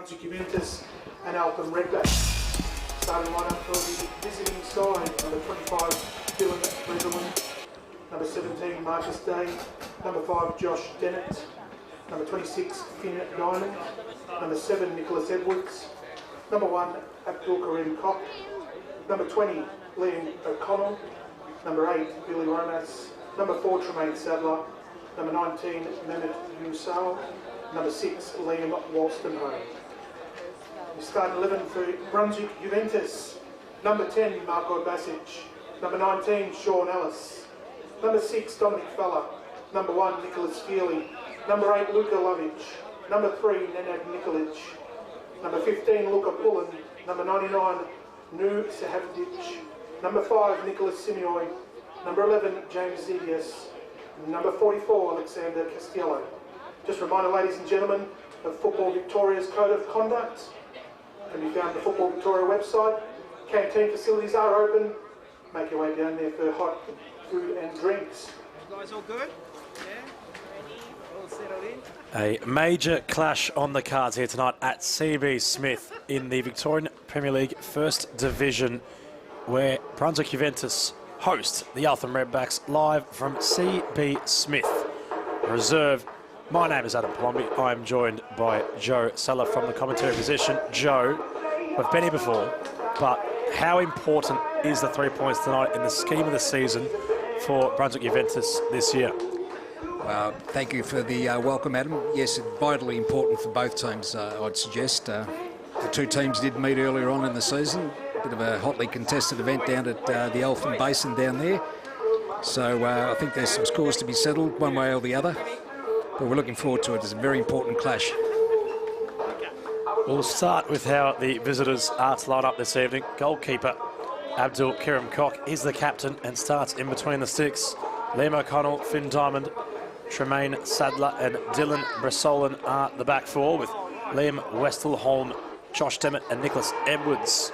Brunswick Juventus and Eltham Redbacks. Starting lineup for the visiting side, number 25, Dylan Redderman, number 17, Marcus Day, number 5, Josh Dennett, number 26, Finn Diamond, number 7, Nicholas Edwards, number 1, Abdul Karim Koch, number 20, Liam O'Connell, number 8, Billy Romas, number 4, Tremaine Sadler, number 19, Mehmet Yusal, number 6, Liam Wolstenholme. The starting 11 for Brunswick Juventus, number 10, Marco Basic, number 19, Sean Ellis, number 6, Dominic Feller, number 1, Nicholas Feely, number 8, Luka Lovic, number 3, Nenad Nikolic, number 15, Luka Pullen, number 99, Nu Sahavdic, number 5, Nicholas Simeoi, number 11, James Zidias, number 44, Alexander Castiello. Just a reminder, ladies and gentlemen, of Football Victoria's Code of Conduct can be found on the Football Victoria website. Canteen facilities are open. Make your way down there for hot food and drinks. You guys all good? Yeah? All settled in? A major clash on the cards here tonight at CB Smith in the Victorian Premier League First Division, where Brunswick Juventus host the Eltham Redbacks live from CB Smith Reserve. My name is Adam Palombi. I'm joined by Joe Seller from the commentary position. Joe, we've been here before, but how important is the 3 points tonight in the scheme of the season for Brunswick Juventus this year? Well, thank you for the welcome, Adam. Yes, vitally important for both teams, I'd suggest. The two teams did meet earlier on in the season. Bit of a hotly contested event down at the Eltham Basin down there. So I think there's some scores to be settled one way or the other. But we're looking forward to it. It's a very important clash. We'll start with how the visitors are to line up this evening. Goalkeeper Abdul Karim Koch is the captain and starts in between the sticks. Liam O'Connell, Finn Diamond, Tremaine Sadler and Dylan Bressolan are the back four, with Liam Westelholm, Josh Demmett and Nicholas Edwards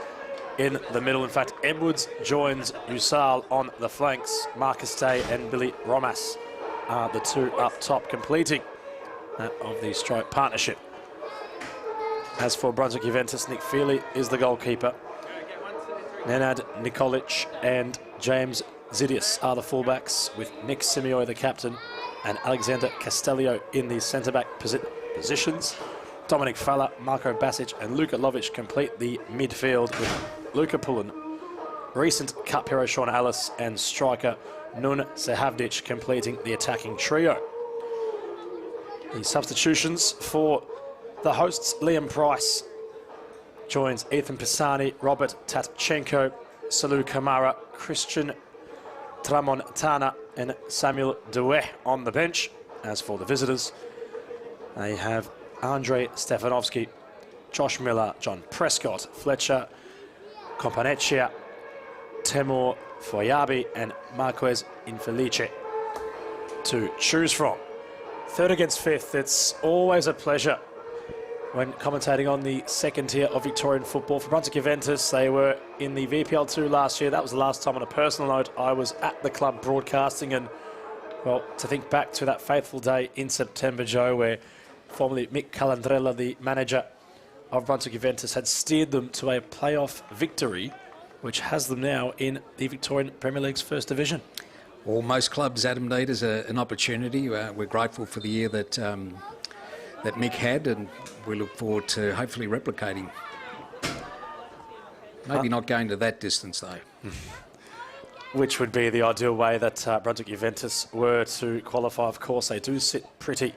in the middle. In fact, Edwards joins Usal on the flanks. Marcus Day and Billy Romas are the two up top, completing that of the stroke partnership. As for Brunswick Juventus, Nick Feely is the goalkeeper. Nenad Nikolic and James Zidias are the fullbacks, with Nick Simeoi the captain and Alexander Castellio in the centre-back positions. Dominic Feller, Marco Basic and Luka Lovic complete the midfield, with Luka Pullen, recent Cup hero Sean Ellis and striker Nun Sahavdic completing the attacking trio. The substitutions for the hosts: Liam Price joins Ethan Pisani, Robert Tatchenko, Salu Kamara, Christian Tramontana and Samuel Douet on the bench. As for the visitors, they have Andrei Stefanovski, Josh Miller, John Prescott, Fletcher Companecchia, Temur Foyabi and Marquez Infelice to choose from. Third against fifth, it's always a pleasure when commentating on the second tier of Victorian football. For Brunswick Juventus, they were in the VPL 2 last year. That was the last time, on a personal note, I was at the club broadcasting, and, well, to think back to that faithful day in September, Joe, where formerly Mick Calandrella, the manager of Brunswick Juventus, had steered them to a playoff victory, which has them now in the Victorian Premier League's First Division. Well, most clubs, Adam, need is an opportunity. We're grateful for the year that that Mick had, and we look forward to hopefully replicating. Maybe not going to that distance, though. Which would be the ideal way that Brunswick Juventus were to qualify. Of course, they do sit pretty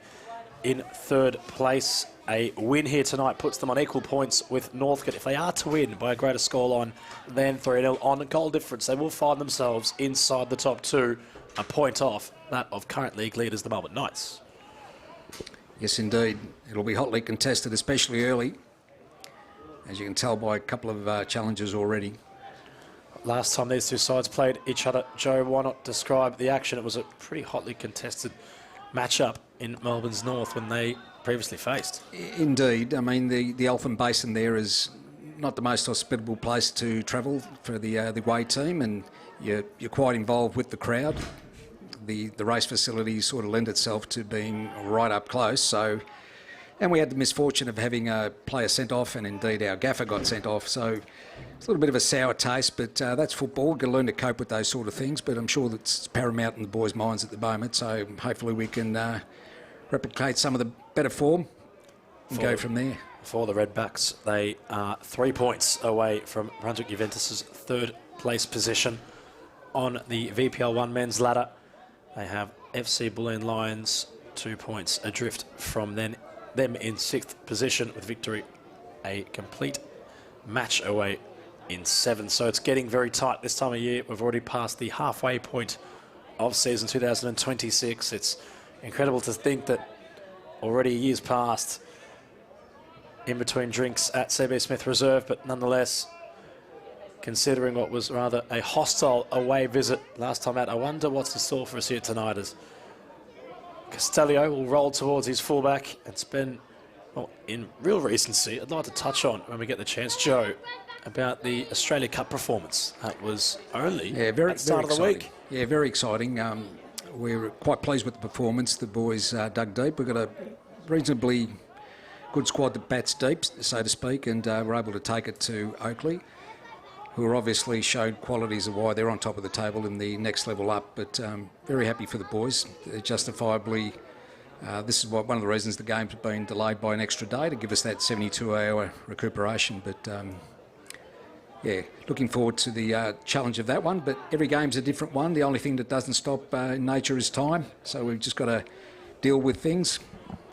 in third place. A win here tonight puts them on equal points with Northcote. If they are to win by a greater scoreline than 3-0 on goal difference, they will find themselves inside the top two, a point off that of current league leaders, the Melbourne Knights. Yes, indeed. It'll be hotly contested, especially early, as you can tell by a couple of challenges already. Last time these two sides played each other, Joe, why not describe the action? It was a pretty hotly contested matchup in Melbourne's North when they previously faced. Indeed. I mean, the Eltham Basin there is not the most hospitable place to travel for the away team, and you're quite involved with the crowd. The race facility sort of lend itself to being right up close, so And we had the misfortune of having a player sent off, and indeed our gaffer got sent off. So it's a little bit of a sour taste, but that's football. Got to learn to cope with those sort of things. But I'm sure that's paramount in the boys' minds at the moment. So hopefully we can replicate some of the better form and go from there. For the Redbacks, they are 3 points away from Brunswick Juventus' third place position on the VPL 1 men's ladder. They have FC Bulleen Lions 2 points adrift from them in 6th position with victory a complete match away in 7th. So it's getting very tight this time of year. We've already passed the halfway point of season 2026. It's incredible to think that already a year's passed in between drinks at CB Smith Reserve, but nonetheless, considering what was rather a hostile away visit last time out, I wonder what's in store for us here tonight as Castellio will roll towards his fullback and spend, well, in real recency, I'd like to touch on when we get the chance, Joe, about the Australia Cup performance. That was only at the start of the week. Yeah, very exciting. We're quite pleased with the performance. The boys dug deep. We've got a reasonably good squad that bats deep, so to speak, and we're able to take it to Oakley, who are obviously showed qualities of why they're on top of the table in the next level up. But very happy for the boys. They're justifiably, this is one of the reasons the game's been delayed by an extra day to give us that 72-hour recuperation. But yeah, looking forward to the challenge of that one. But every game's a different one. The only thing that doesn't stop in nature is time. So we've just got to deal with things,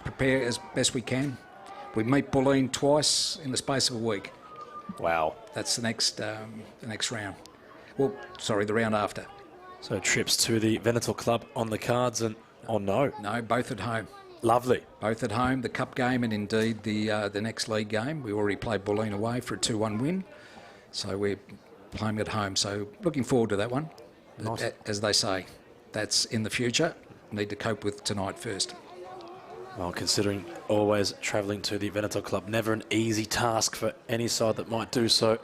prepare as best we can. We meet Bulleen twice in the space of a week. Wow. That's the next round. Well, sorry, the round after. So trips to the Venator Club on the cards, and oh no. No, both at home. Lovely. Both at home, the cup game and indeed the next league game. We already played Bulleen away for a 2-1 win. So we're playing at home. So looking forward to that one. Nice. As they say, that's in the future. Need to cope with tonight first. Well, considering always travelling to the Venator Club, never an easy task for any side that might do so.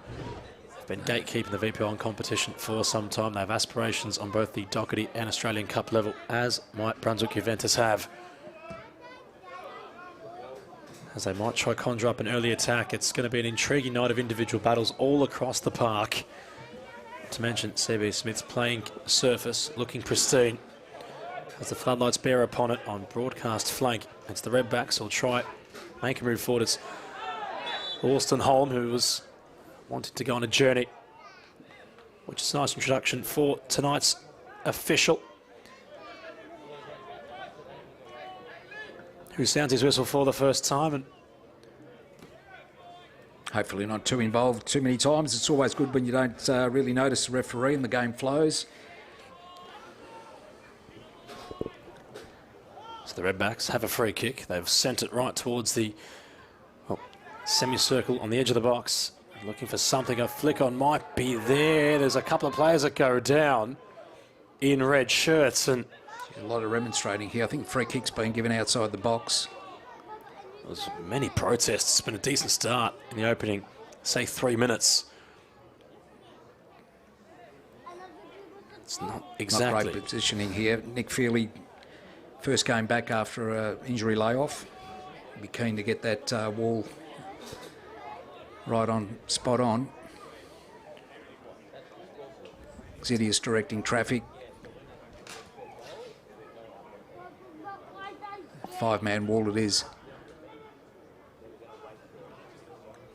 They've been gatekeeping the VPL competition for some time. They have aspirations on both the Doherty and Australian Cup level, as might Brunswick Juventus have. As they might try conjure up an early attack, it's going to be an intriguing night of individual battles all across the park. Not to mention CB Smith's playing surface looking pristine, as the floodlights bear upon it on broadcast flank. It's the Redbacks who'll try make a move forward. It's Alston Holm who was wanting to go on a journey, which is a nice introduction for tonight's official, who sounds his whistle for the first time. And hopefully not too involved too many times. It's always good when you don't really notice the referee and the game flows. So the Redbacks have a free kick. They've sent it right towards the semicircle on the edge of the box. Looking for something. A flick on might be there. There's a couple of players that go down in red shirts, and a lot of remonstrating here. I think free kick's been given outside the box. there's many protests. It's been a decent start in the opening, say, 3 minutes. It's not exactly. Not great positioning here. Nick Feely, first game back after an injury layoff. Be keen to get that wall right on, spot on. Xidius directing traffic. 5-man wall it is.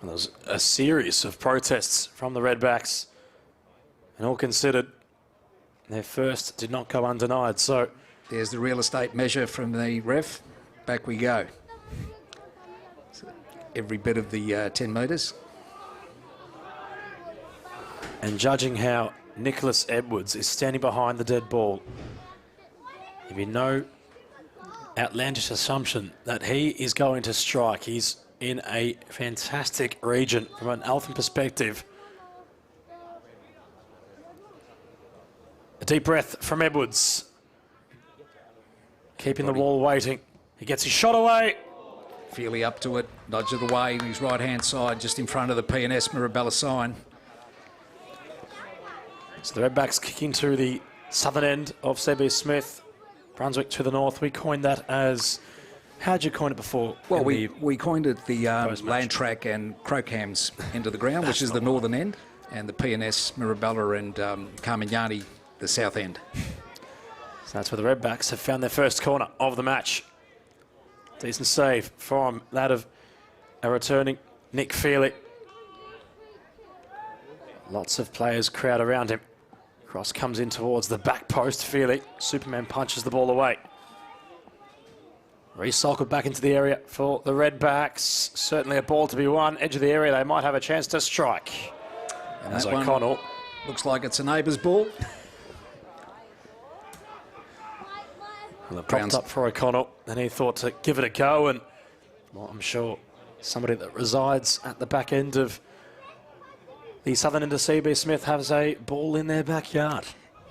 And there's a series of protests from the Redbacks, and all considered, their first did not go undenied. So there's the real estate measure from the ref. Back we go. So every bit of the 10 metres. And judging how Nicholas Edwards is standing behind the dead ball, there'd be no outlandish assumption that he is going to strike. He's in a fantastic region from an Eltham perspective. A deep breath from Edwards, keeping the wall waiting. He gets his shot away. Feely up to it, nudge it away, his right-hand side, just in front of the P&S Mirabella sign. So the Redbacks kicking to the southern end of CB Smith. Brunswick to the north. We coined that as How'd you coin it before? Well, in we coined it the post-match? Land Track and Crocham's end of the ground, which is the northern end, and the P&S, Mirabella and Carmignani, the south end. So that's where the Redbacks have found their first corner of the match. Decent save from that of a returning Nick Feely. Lots of players crowd around him. Cross comes in towards the back post. Feely, Superman punches the ball away. Recycled back into the area for the Redbacks. Certainly a ball to be won. Edge of the area, they might have a chance to strike. And as that one O'Connell looks like it's a neighbour's ball. well, propped up for O'Connell, and he thought to give it a go, and well, I'm sure somebody that resides at the back end of the southern end of CB Smith has a ball in their backyard.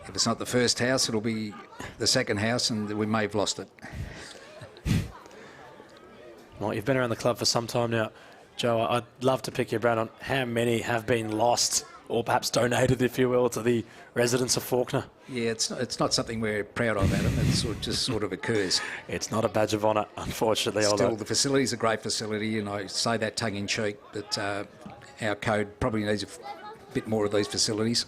If it's not the first house, it'll be the second house, and we may have lost it. Well, you've been around the club for some time now, Joe. I'd love to pick your brain on how many have been lost or perhaps donated, if you will, to the residents of Fawkner. Yeah, it's not something we're proud of, Adam. It just sort of occurs. It's not a badge of honour, unfortunately. Still, although the facility's a great facility, and I say that tongue-in-cheek, but our code probably needs a bit more of these facilities.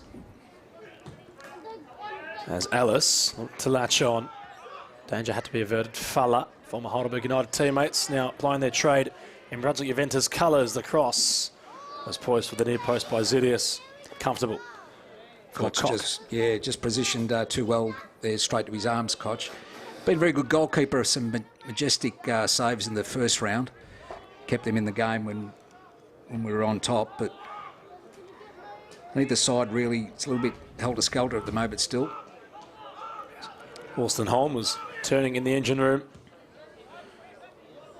as Ellis looked to latch on. Danger had to be averted. Falla, former Heidelberg United teammates, now applying their trade in Brunswick Juventus colours. The cross was poised for the near post by Zidius. Comfortable. Koch just positioned too well there, straight to his arms, Koch. Been a very good goalkeeper, some majestic saves in the first round. Kept them in the game when we were on top, but neither side really, it's a little bit helter-skelter at the moment still. Alston Holm was turning in the engine room.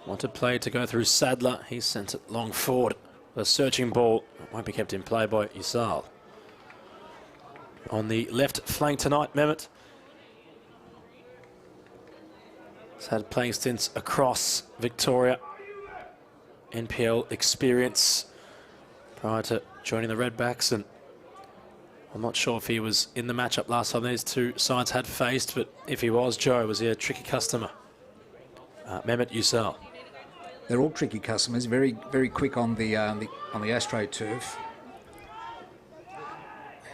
Wanted play to go through Sadler. He sent it long forward. A searching ball won't be kept in play by Usal. On the left flank tonight, Mehmet has had playing stints across Victoria. NPL experience prior to joining the Redbacks, and I'm not sure if he was in the matchup last time these two sides had faced, but if he was, Joe, was he a tricky customer? Mehmet Usal. They're all tricky customers, very quick on the AstroTurf,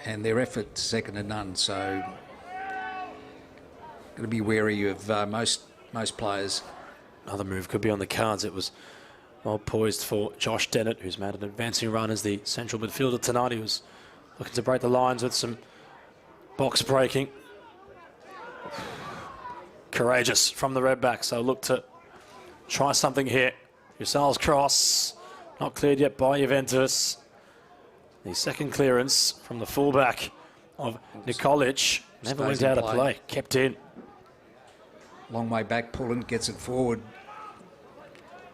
and their effort second to none. So, got to be wary of most players. Another move could be on the cards. It was well poised for Josh Dennett, who's made an advancing run as the central midfielder tonight. He was looking to break the lines with some box breaking. Courageous from the Redbacks. So look to try something here. Usal's cross, not cleared yet by Juventus. The second clearance from the fullback of Nikolic never went out of play, kept in. Long way back, pulling, gets it forward.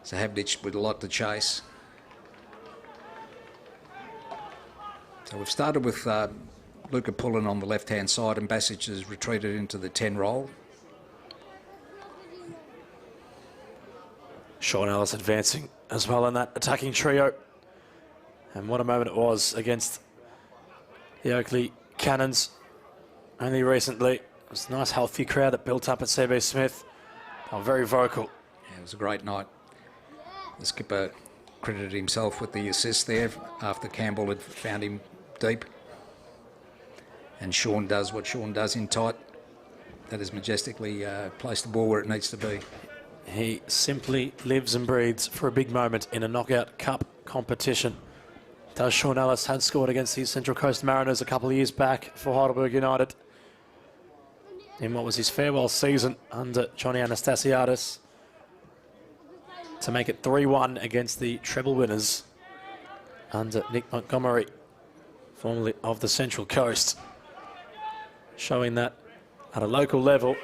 So Habdic with a lot to chase. So we've started with Luca pulling on the left-hand side, and Basic has retreated into the 10 role. Sean Ellis advancing as well in that attacking trio. And what a moment it was against the Oakley Cannons only recently. It was a nice healthy crowd that built up at CB Smith. They were very vocal. Yeah, it was a great night. The skipper credited himself with the assist there after Campbell had found him deep. And Sean does what Sean does in tight. That is majestically placed the ball where it needs to be. He simply lives and breathes for a big moment in a knockout cup competition. Does Sean Ellis had scored against the Central Coast Mariners a couple of years back for Heidelberg United in what was his farewell season under Johnny Anastasiadis to make it 3-1 against the treble winners under Nick Montgomery, formerly of the Central Coast, showing that at a local level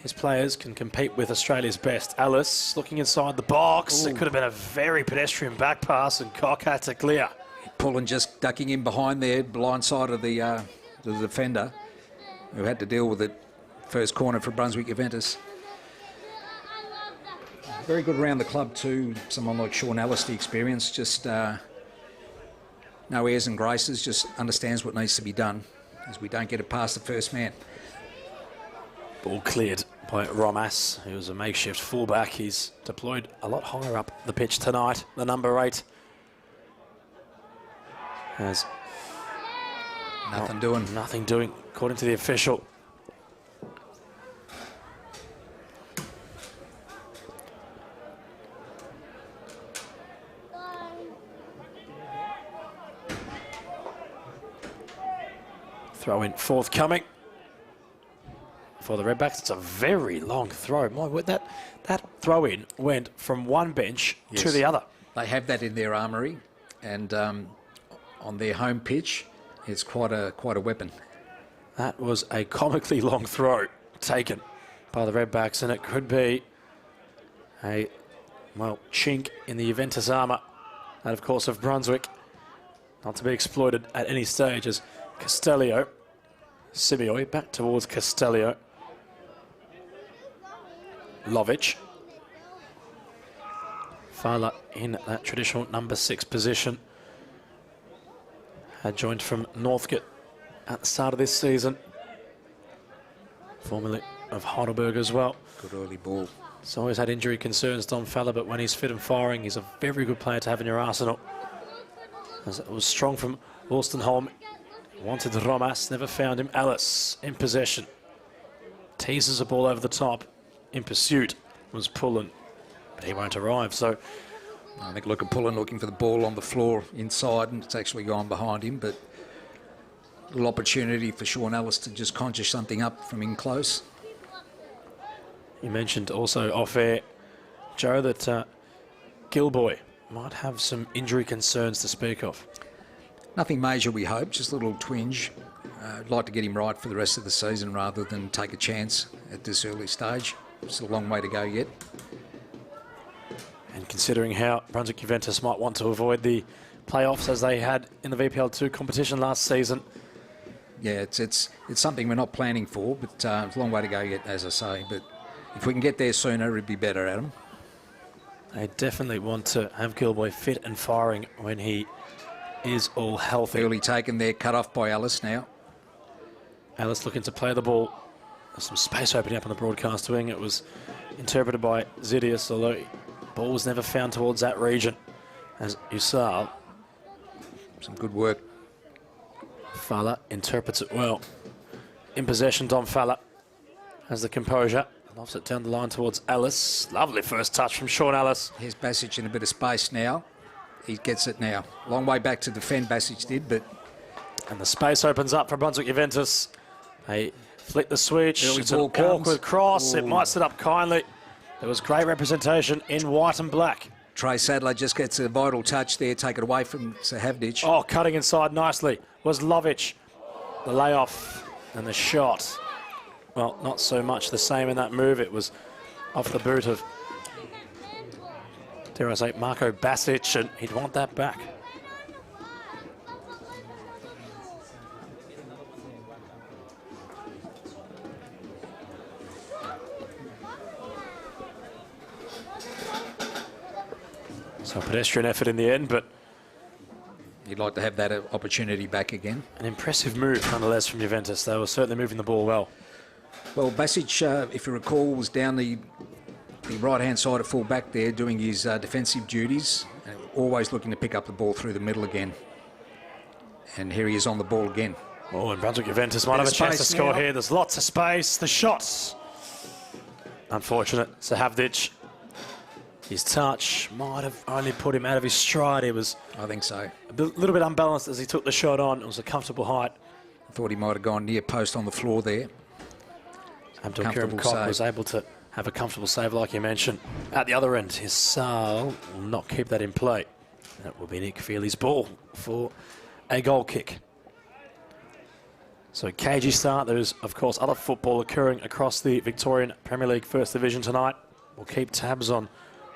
his players can compete with Australia's best. Ellis looking inside the box. Ooh. It could have been a very pedestrian back pass, and Koch had to clear. Pullen just ducking in behind there, blind side of the defender, who had to deal with it. First corner for Brunswick Juventus. Very good around the club too. Someone like Sean Ellis, the experience, just no airs and graces, just understands what needs to be done, as we don't get it past the first man. Ball cleared by Romas, who was a makeshift fullback. He's deployed a lot higher up the pitch tonight, the number 8. Has Nothing doing. nothing doing, according to the official. Throw in forthcoming for the Redbacks. It's a very long throw. My word, that throw in went from one bench to the other. They have that in their armoury, and on their home pitch, it's quite a weapon. That was a comically long throw taken by the Redbacks, and it could be a, well, chink in the Juventus armour. That, of course, of Brunswick. Not to be exploited at any stage as Castellio, Simeoi back towards Castellio. Lovic. Fala in that traditional number 6 position. Had joined from Northcote at the start of this season. Formerly of Heidelberg as well. Good early ball. He's always had injury concerns, Don Fella, but when he's fit and firing, he's a very good player to have in your arsenal. As it was strong from Wolstenholme. Wanted Romas, never found him. Ellis in possession. Teases the ball over the top. In pursuit was Pullen, but he won't arrive. So I think look at Pullen looking for the ball on the floor inside, and it's actually gone behind him, but a little opportunity for Sean Ellis to just conjure something up from in close. you mentioned also off air, Joe, that Gilboy might have some injury concerns to speak of. Nothing major, we hope, just a little twinge. I'd like to get him right for the rest of the season rather than take a chance at this early stage. It's a long way to go yet. And considering how Brunswick Juventus might want to avoid the playoffs as they had in the VPL 2 competition last season. Yeah, it's something we're not planning for, but it's a long way to go yet, as I say. But if we can get there sooner, it'd be better, Adam. They definitely want to have Gilboy fit and firing when he is all healthy. Early taken there, cut off by Ellis now. Ellis looking to play the ball. There's some space opening up on the broadcast wing. It was interpreted by Zidius, although the ball was never found towards that region. As Usal, Some good work. Fala interprets it well. In possession, Don Fala has the composure. Lofts it down the line towards Ellis. Lovely first touch from Sean Ellis. Here's Basic in a bit of space now. He gets it now. Long way back to defend, Basic did, but... And the space opens up for Brunswick Juventus. They flick the switch. Early It's an ball comes. awkward cross. It Ooh. might sit up kindly. There was great representation in white and black. Trey Sadler just gets a vital touch there, take it away from Sahavdic. Oh, cutting inside nicely was Lovic. The layoff and the shot. Well, not so much the same in that move. It was off the boot of, dare I say, Marco Basic, and he'd want that back. So a pedestrian effort in the end, but You'd like to have that opportunity back again. an impressive move nonetheless from Juventus. They were certainly moving the ball well. Well, Basic, if you recall, was down the right-hand side at full back there doing his defensive duties, always looking to pick up the ball through the middle again. And here he is on the ball again. Oh, and Brunswick Juventus might have a chance to space score now. here. There's lots of space. The shots. Unfortunate. Sahavdic. His touch might have only put him out of his stride. He was I think so. a little bit unbalanced as he took the shot on. It was a comfortable height. I thought he might have gone near post on the floor there. Abdul Comfortable Karim Koch save. was able to have a comfortable save, like you mentioned. At the other end, his Sal will not keep that in play. That will be Nick Feely's ball for a goal kick. So cagey start. There's, of course, other football occurring across the Victorian Premier League First Division tonight. We'll keep tabs on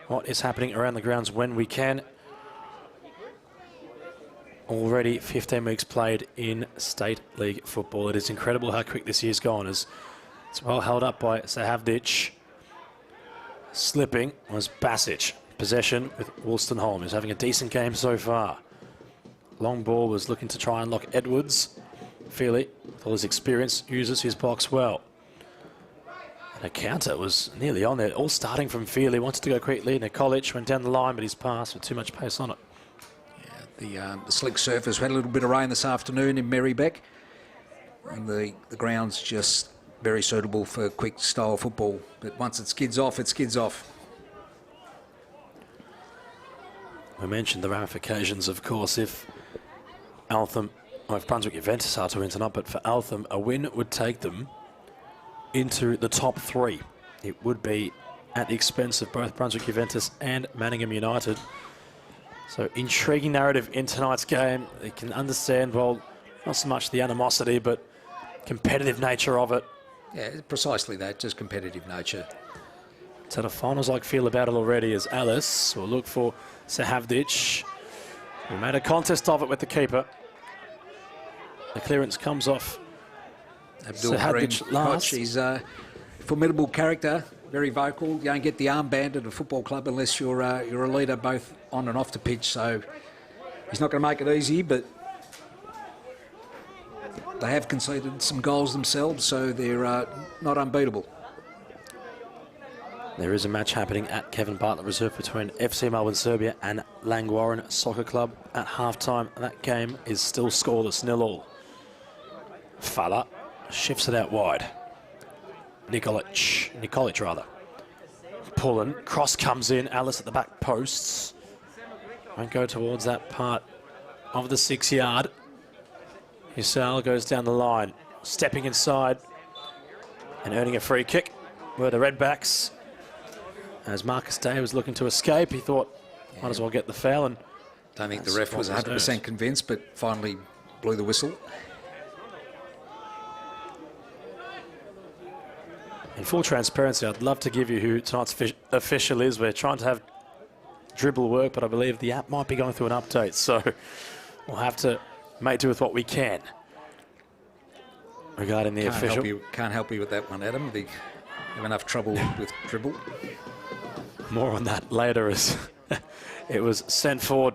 what is happening around the grounds when we can. Already 15 weeks played in State League football. It is incredible how quick this year's gone. As it's well held up by Sahavdic. Slipping was Basic. Possession with Wolstenholme, who's having a decent game so far. Long ball was looking to try and lock Edwards. Feely, with all his experience, uses his box well. The counter was nearly on there, all starting from field. He wanted to go quickly. Nikolic went down the line, but his pass with too much pace on it. Yeah, the slick surface. We had a little bit of rain this afternoon in Marybeck, and the ground's just very suitable for quick style football. But once it skids off, it skids off. We mentioned the ramifications, of course, if Eltham, or if Brunswick Juventus are to win tonight, but for Eltham, a win would take them into the top 3. It would be at the expense of both Brunswick Juventus and Manningham United. So intriguing narrative in tonight's game. You can understand, well, not so much the animosity, but competitive nature of it. Yeah, precisely that, just competitive nature. So the finals-like feel about it already as Alice will look for Sahavdic. We made a contest of it with the keeper. The clearance comes off Abdul Karim Koch, he's a formidable character, very vocal. You don't get the armband at a football club unless you're a leader both on and off the pitch. So he's not going to make it easy, but they have conceded some goals themselves, so they're not unbeatable. There is a match happening at Kevin Bartlett Reserve between FC Melbourne Serbia and Langwarrin Soccer Club at half-time. That game is still scoreless, 0-0. Fala shifts it out wide. Nikolic rather. Pullen, cross comes in, Alice at the back posts. Won't go towards that part of the 6-yard. Husal goes down the line, stepping inside and earning a free kick. Were the Redbacks. As Marcus Day was looking to escape, he thought, might as well get the foul. And don't think the ref was 100% convinced, but finally blew the whistle. In full transparency, I'd love to give you who tonight's official is. We're trying to have dribble work, but I believe the app might be going through an update, so we'll have to make do with what we can regarding the official. Can't help you with that one, Adam. They have enough trouble with dribble. More on that later, as it was sent forward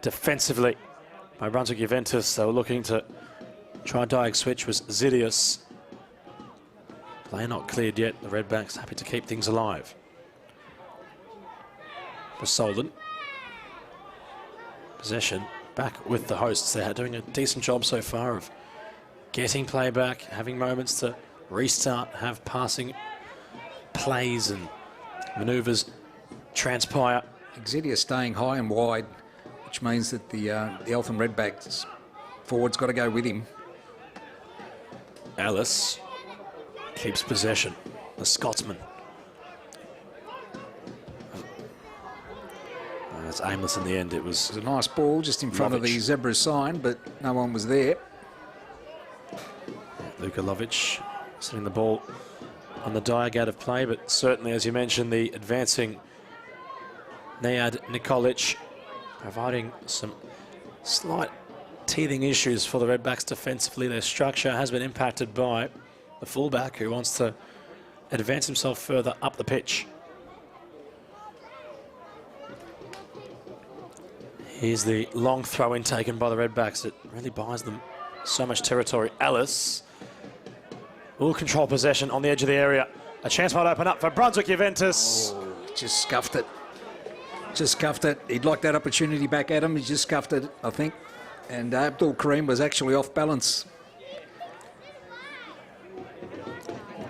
defensively by Brunswick Juventus. They were looking to try a diag switch, was Zidius. Play not cleared yet. The Redbacks happy to keep things alive. For Solden. Possession back with the hosts. They're doing a decent job so far of getting play back, having moments to restart, have passing plays and manoeuvres transpire. Exidia staying high and wide, which means that the Eltham Redbacks forward's got to go with him. Alice keeps possession, the Scotsman. It's aimless in the end. It was a nice ball just in front of the zebra sign, but no one was there. Luka Lovic setting the ball on the diag out of play, but certainly, as you mentioned, the advancing Nejad Nikolic providing some slight teething issues for the Redbacks defensively. Their structure has been impacted by the fullback who wants to advance himself further up the pitch. Here's the long throw-in taken by the Redbacks. It really buys them so much territory. Alice will control possession on the edge of the area. A chance might open up for Brunswick Juventus. Oh, just scuffed it. Just scuffed it. He'd like that opportunity back at him. He just scuffed it, I think. And Abdul Karim was actually off balance.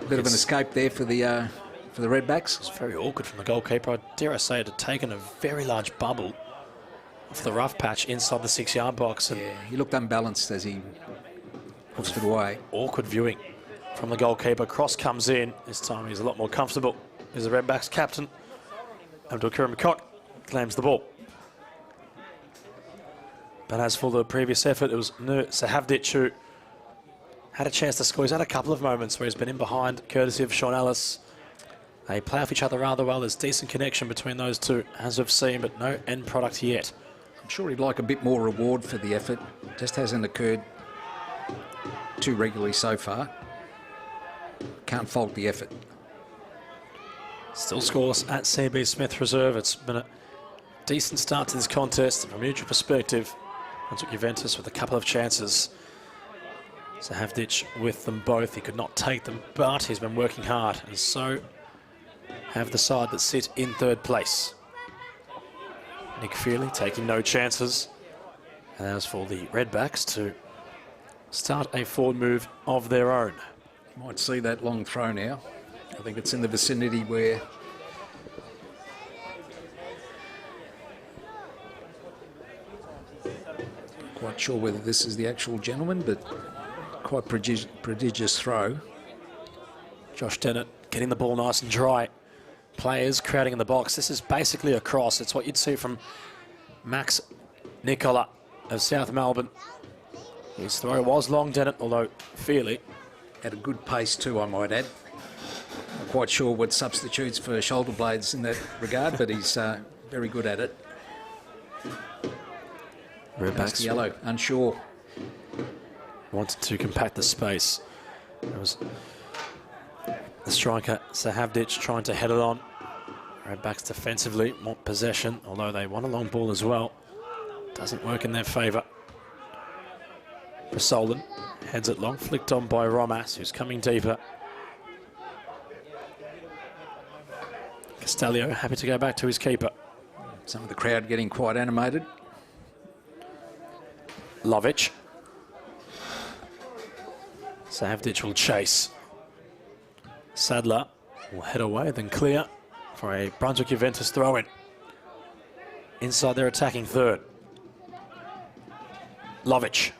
Bit of an escape there for the Redbacks. It's very awkward from the goalkeeper. I dare I say it had taken a very large bubble off the rough patch inside the 6-yard box. And yeah, he looked unbalanced as he pushed it away. Awkward viewing from the goalkeeper. Cross comes in. This time he's a lot more comfortable. He's the Redbacks captain. Abdul Karim Koch claims the ball. But as for the previous effort, it was Sahavdic who had a chance to score. He's had a couple of moments where he's been in behind, courtesy of Sean Ellis. They play off each other rather well. There's decent connection between those two, as we've seen, but no end product yet. I'm sure he'd like a bit more reward for the effort. Just hasn't occurred too regularly so far. Can't fault the effort. Still scoreless at CB Smith Reserve. It's been a decent start to this contest. From a mutual perspective, Brunswick Juventus with a couple of chances. Havditch with them both. He could not take them, but he's been working hard, and so have the side that sit in third place. Nick Feely taking no chances. And as for the Redbacks to start a forward move of their own. Might see that long throw now. I think it's in the vicinity where quite sure whether this is the actual gentleman, but quite prodigious throw. Josh Dennett getting the ball nice and dry. Players crowding in the box. This is basically a cross. It's what you'd see from Max Nicola of South Melbourne. His throw was long, Dennett, although Feely at a good pace too, I might add. Not quite sure what substitutes for shoulder blades in that regard, but he's very good at it. Redbacks yellow, unsure. Wanted to compact the space. It was the striker, Havditch, trying to head it on. Redbacks defensively want possession, although they want a long ball as well. Doesn't work in their favour. Brasolin heads it long, flicked on by Romas, who's coming deeper. Castellio happy to go back to his keeper. Some of the crowd getting quite animated. Lovic. Havditch will chase. Sadler will head away, then clear for a Brunswick Juventus throw-in. Inside their attacking third. Lovic.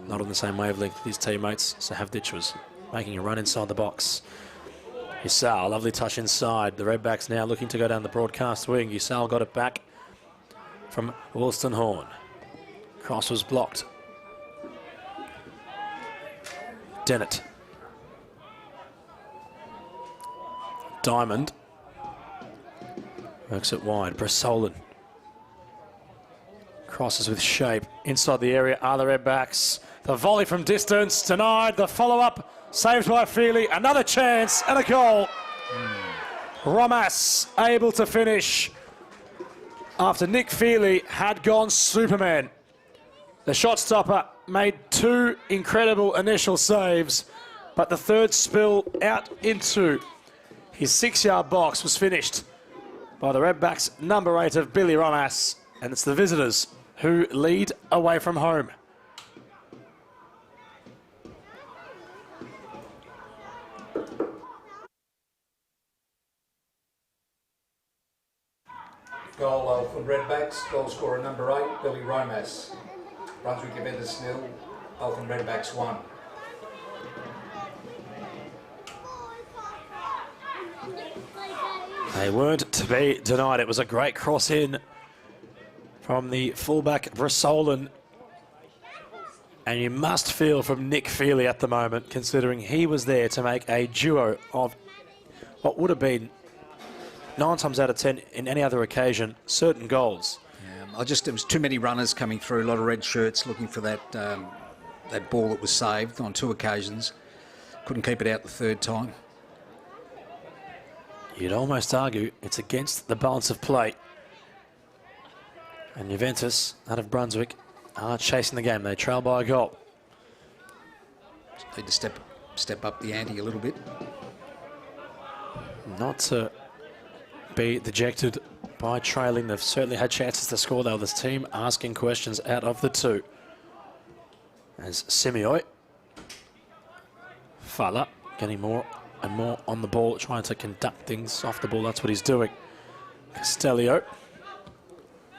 Not on the same wavelength with his teammates. Havditch was making a run inside the box. Yusal, lovely touch inside. The Redbacks now looking to go down the broadcast wing. Yusal got it back from Wollston Horn. Cross was blocked. Dennett. Diamond. Works it wide. Brasolin. Crosses with shape. Inside the area are the Redbacks. The volley from distance denied. The follow-up saved by Feely. Another chance and a goal. Romas able to finish after Nick Feely had gone Superman. The shot stopper made two incredible initial saves, but the third spill out into his 6-yard box was finished by the Redbacks number 8 of Billy Romas, and it's the visitors who lead away from home. Goal for Redbacks, goal scorer number 8, Billy Romas. Brunswick Juventus 0, Eltham Redbacks 1. They weren't to be denied. It was a great cross in from the fullback Brasolin. And you must feel from Nick Feely at the moment, considering he was there to make a duo of what would have been 9 times out of 10 in any other occasion, certain goals. There was too many runners coming through, a lot of red shirts looking for that that ball that was saved on 2 occasions. Couldn't keep it out the third time. You'd almost argue it's against the balance of play. And Juventus, out of Brunswick, are chasing the game. They trail by a goal. Need to step up the ante a little bit. Not to be dejected by trailing. They've certainly had chances to score, though. This team asking questions out of the 2. As Simioi, Fala getting more and more on the ball, trying to conduct things off the ball. That's what he's doing. Castellio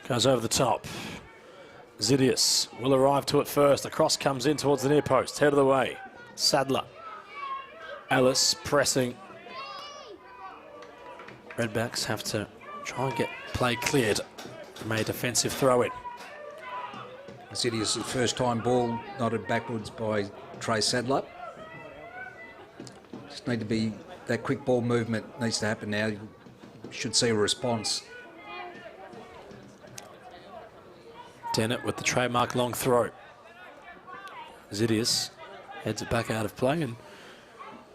goes over the top. Zidius will arrive to it first. The cross comes in towards the near post. Head of the way. Sadler. Ellis pressing. Redbacks have to try and get play cleared from a defensive throw-in. Zidius' first time ball nodded backwards by Trey Sadler. Just need to be, that quick ball movement needs to happen now. You should see a response. Dennett with the trademark long throw. Zidius heads it back out of play, and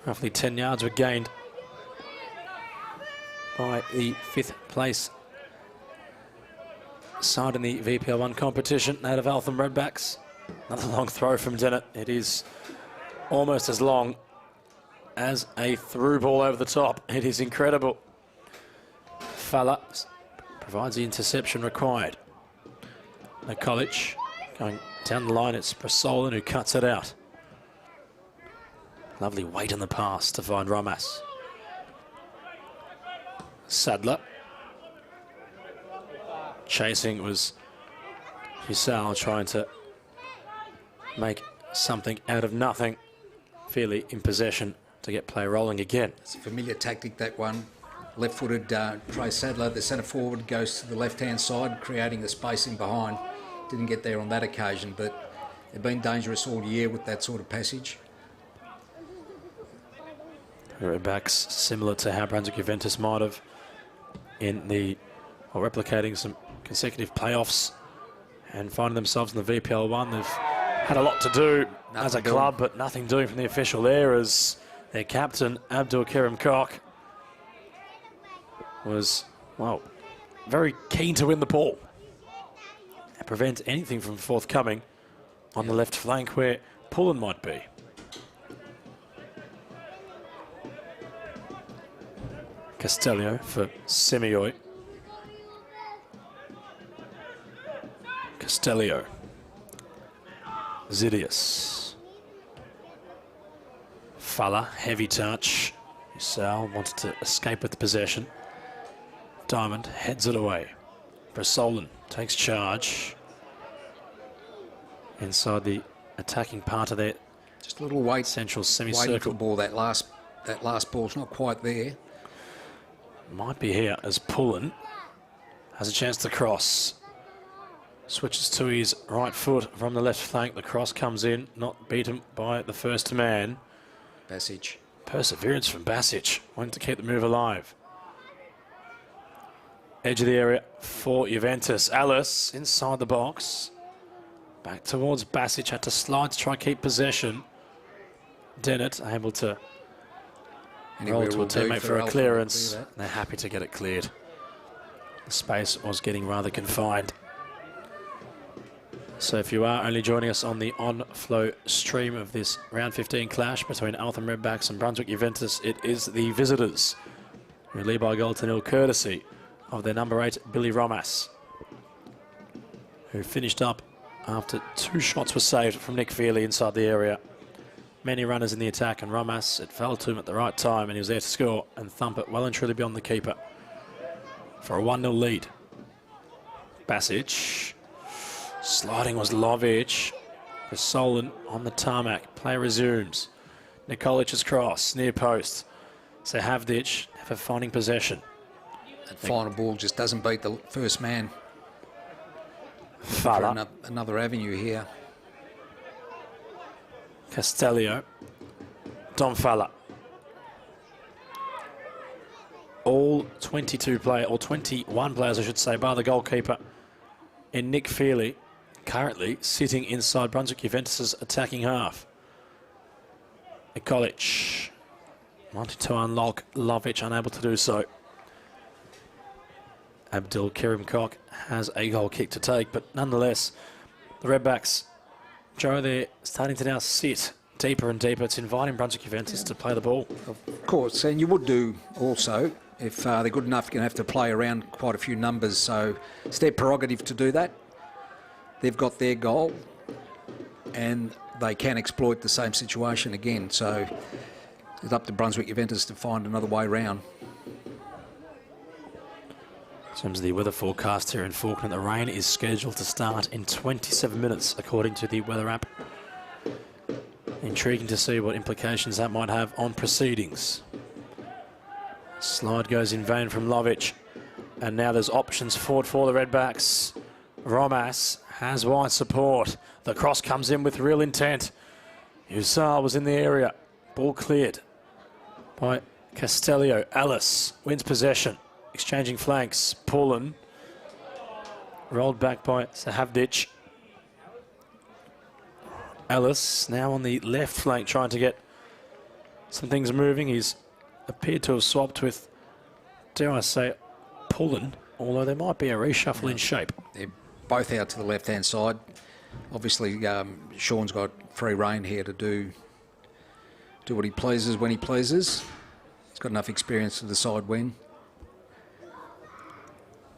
roughly 10 yards were gained by the 5th place side in the VPL 1 competition out of Eltham Redbacks. Another long throw from Dennett. It is almost as long as a through ball over the top. It is incredible. Falla provides the interception required. Nikolic going down the line. It's Brasolin who cuts it out. Lovely weight in the pass to find Romas. Sadler. Chasing was Husal, trying to make something out of nothing. Feely in possession to get play rolling again. It's a familiar tactic, that one. Left-footed Trey Sadler, the centre forward, goes to the left-hand side, creating the spacing behind. Didn't get there on that occasion, but they've been dangerous all year with that sort of passage. Redbacks, similar to how Brunswick Juventus might have in the, or replicating some consecutive playoffs and finding themselves in the VPL 1. They've had a lot to do as a club, but nothing doing from the official there, as their captain, Abdul Karim Koch, was, well, very keen to win the ball and prevent anything from forthcoming on the left flank where Pullen might be. Castellio for Semioy. Castellio. Zidius. Falla, heavy touch. Husal wanted to escape with the possession. Diamond heads it away. Brasolin takes charge. Inside the attacking part of their just a little weight, central waiting for semicircle. the ball. That last ball's not quite there. Might be here as Pullen has a chance to cross. Switches to his right foot from the left flank. The cross comes in, not beaten by the first man. Passage. Perseverance from Basic, wanting to keep the move alive. Edge of the area for Juventus. Alice inside the box. Back towards Basic, had to slide to try and keep possession. Dennett able to roll to a teammate for a clearance. They're happy to get it cleared. The space was getting rather confined. So if you are only joining us on the on-flow stream of this round 15 clash between Eltham Redbacks and Brunswick Juventus, it is the visitors who lead by a goal to nil, courtesy of their number 8, Billy Romas, who finished up after 2 shots were saved from Nick Feely inside the area. Many runners in the attack, and Romas, it fell to him at the right time, and he was there to score and thump it well and truly beyond the keeper for a 1-0 lead. Basic. Sliding was Lovic. Brasolin on the tarmac. Play resumes. Nikolic's cross, near post. Sahavdic never finding possession. That final ball just doesn't beat the first man. Falla. Another avenue here. Castellio. Dom Falla. All 22 players, or 21 players I should say, by the goalkeeper in Nick Feely, currently sitting inside Brunswick Juventus' attacking half. Nikolic wanted to unlock Lovic, unable to do so. Abdul Karim Koch has a goal kick to take, but nonetheless, the Redbacks, Joe, they're starting to now sit deeper and deeper. It's inviting Brunswick Juventus to play the ball. Of course, and you would do also if they're good enough. You're going to have to play around quite a few numbers, so it's their prerogative to do that. They've got their goal, and they can exploit the same situation again. So it's up to Brunswick Juventus to find another way round. In terms of the weather forecast here in Falkland, the rain is scheduled to start in 27 minutes, according to the weather app. Intriguing to see what implications that might have on proceedings. Slide goes in vain from Lovic, and now there's options forward for the Redbacks. Romas has wide support. The cross comes in with real intent. Husal was in the area. Ball cleared by Castellio. Alice wins possession. Exchanging flanks. Pullen. Rolled back by Sahavdic. Alice now on the left flank trying to get some things moving. He's appeared to have swapped with, dare I say, Pullen, although there might be a reshuffle in shape. They're both out to the left-hand side. Obviously, Sean's got free rein here to do what he pleases when he pleases. He's got enough experience to decide when.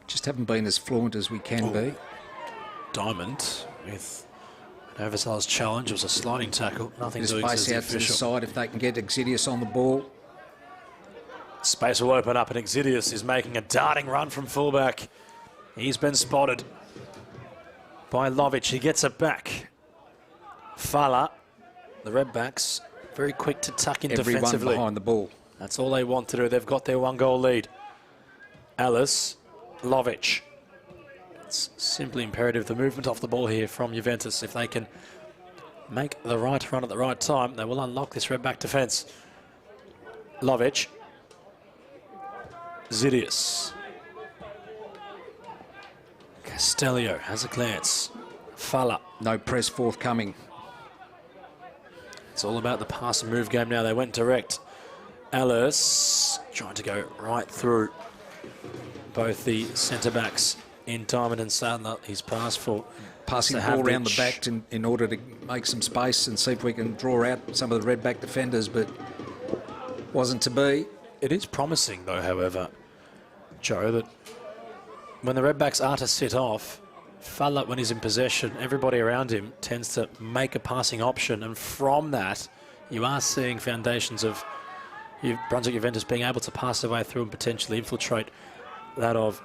Just haven't been as fluent as we can be. Diamond with an oversized challenge. It was a sliding tackle. Nothing Just doing space to the out to the official. side if they can get Exidius on the ball. Space will open up, and Exidius is making a darting run from fullback. He's been spotted by Lovic. He gets it back. Fala, the Redbacks, very quick to tuck in Everyone defensively. behind the ball. That's all they want to do. They've got their 1-goal lead. Alice, Lovic. It's simply imperative the movement off the ball here from Juventus. If they can make the right run at the right time, they will unlock this Redback defence. Lovic. Zidius. Castellio has a glance. Fala. No press forthcoming. It's all about the pass and move game now. They went direct. Alice trying to go right through both the centre-backs in Diamond and Sadler. He's passed for Passing the ball around the back in order to make some space and see if we can draw out some of the Redback defenders, but wasn't to be. It is promising, though, however, Joe, that when the Redbacks are to sit off, Fala, when he's in possession, everybody around him tends to make a passing option, and from that, you are seeing foundations of Brunswick Juventus being able to pass their way through and potentially infiltrate that of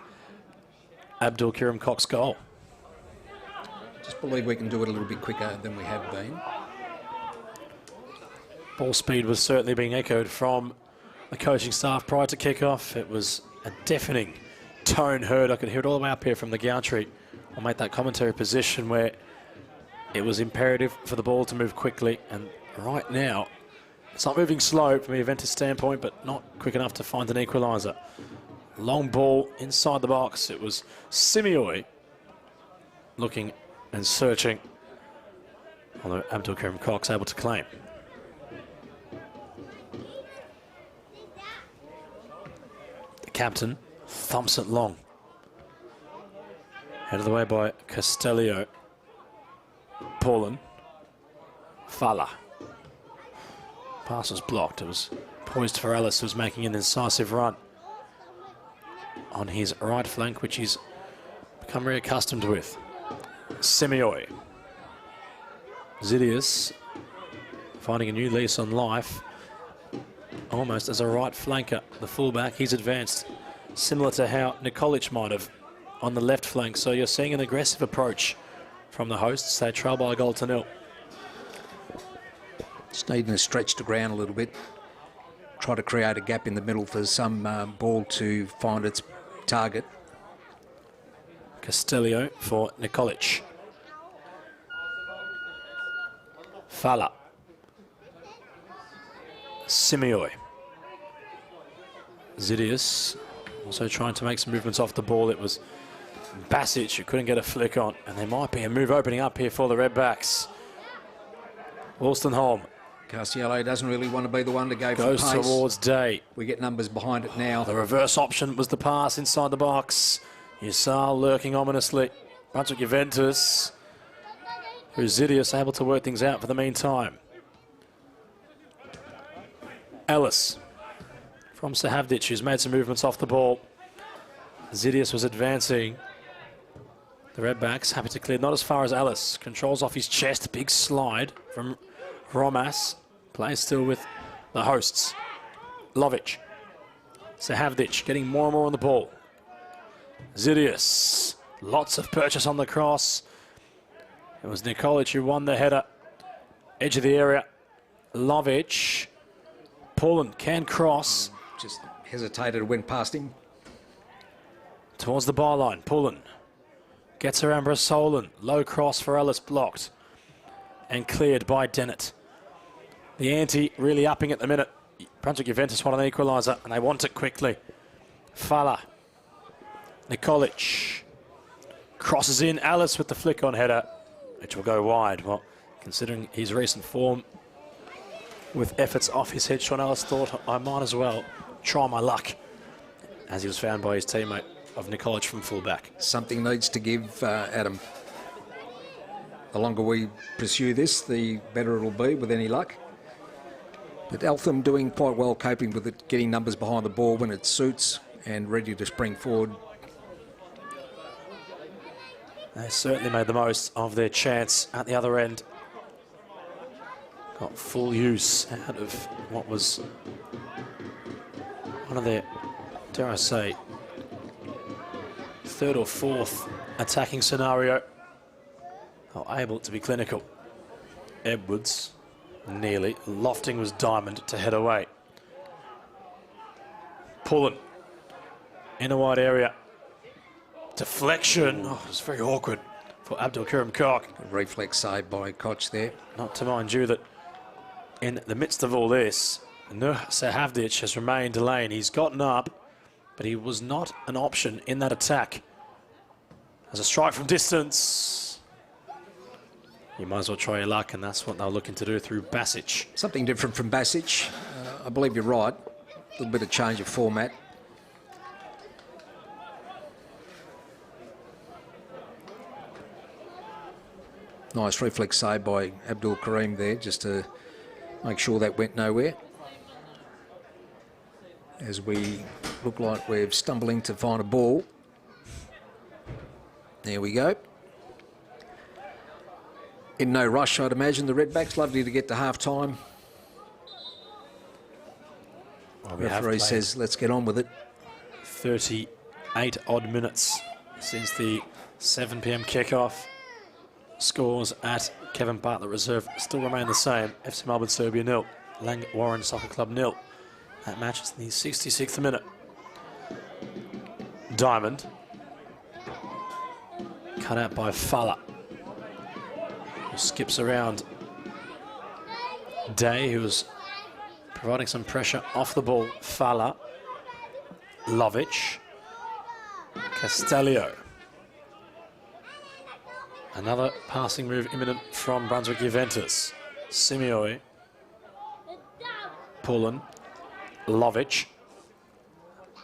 Abdul Kiram Cock's goal. Just believe we can do it a little bit quicker than we have been. Ball speed was certainly being echoed from the coaching staff prior to kick-off. It was a deafening tone heard. I could hear it all the way up here from the gantry. I'll make that commentary position where it was imperative for the ball to move quickly, and right now it's not moving slow from a Juventus standpoint, but not quick enough to find an equaliser. Long ball inside the box. It was Simioi looking and searching, although Abdul Kiram Cox able to claim. The captain thumps it long. Head of the way by Castellio. Paulin. Fala. Pass was blocked. It was poised for Ellis, who was making an incisive run on his right flank, which he's become very accustomed with. Simioi. Zidius finding a new lease on life, almost as a right flanker. The fullback, he's advanced, similar to how Nikolic might have on the left flank. So you're seeing an aggressive approach from the hosts. They trail by a 1-0. Just needing to stretch the ground a little bit. Try to create a gap in the middle for some ball to find its target. Castellio for Nikolic. Fala. Simioi. Zidius also trying to make some movements off the ball. It was Basic who couldn't get a flick on, and there might be a move opening up here for the Redbacks. Wolstenholme Castello doesn't really want to be the one to go goes for pace. towards Day. We get numbers behind it now. The reverse option was the pass inside the box. Yusal lurking ominously. Brunswick Juventus, who's Zidius able to work things out for the meantime. Ellis from Sahavdic, who's made some movements off the ball. Zidius was advancing. The Redbacks happy to clear, not as far as Ellis. Controls off his chest, big slide from Romas. Plays still with the hosts. Lovic. Sahavdic getting more and more on the ball. Zidius, lots of purchase on the cross. It was Nikolic who won the header. Edge of the area. Lovic. Paulin can cross. Just hesitated, went past him. Towards the byline. Paulin gets around Brasolin. Low cross for Ellis, blocked and cleared by Dennett. The ante really upping at the minute. Brunswick Juventus want an equaliser, and they want it quickly. Fala. Nikolic crosses in. Alice with the flick on header, which will go wide. Well, considering his recent form with efforts off his head, Sean Ellis thought, I might as well try my luck, as he was found by his teammate of Nikolic from fullback. Something needs to give, Adam. the longer we pursue this, the better it'll be with any luck. But Eltham doing quite well, coping with it, getting numbers behind the ball when it suits and ready to spring forward. They certainly made the most of their chance at the other end. Got full use out of what was one of their, dare I say, third or fourth attacking scenario. They were able to be clinical. Edwards, nearly. Lofting was Diamond to head away. Pullen in a wide area. Deflection. Oh, it was very awkward for Abdul Karim Koch. A reflex save by Koch there. Not to mind you that in the midst of all this, Nuh Sahavdic has remained delayed. He's gotten up, but he was not an option in that attack. As a strike from distance, you might as well try your luck, and that's what they're looking to do through Basic. Something different from Basic. I believe you're right. A little bit of change of format. Nice reflex save by Abdul Karim there, just to make sure that went nowhere. As we look like we're stumbling to find a ball. There we go. In no rush, I'd imagine, the Redbacks. Lovely to get to half-time. Well, Referee says, let's get on with it. 38 odd minutes since the 7 p.m. kickoff. Scores at Kevin Bartlett Reserve still remain the same. FC Melbourne Serbia 0, Lang Warren Soccer Club 0. That match is in the 66th minute. Diamond. Cut out by Fala, who skips around Day, who was providing some pressure off the ball. Fala, Lovic, Castellio. Another passing move imminent from Brunswick Juventus. Simeoi, Pullen, Lovic,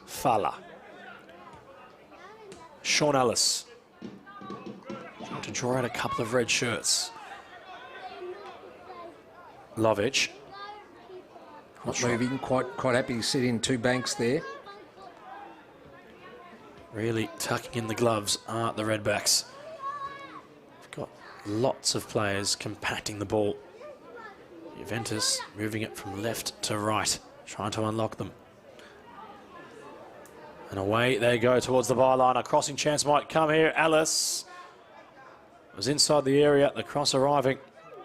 Fala. Sean Ellis trying to draw out a couple of red shirts. Lovic. Not moving, quite happy to sit in two banks there. Really tucking in the gloves are the Redbacks. Got lots of players compacting the ball. Juventus moving it from left to right, trying to unlock them. And away they go towards the byline. A crossing chance might come here. Ellis was inside the area. The cross arriving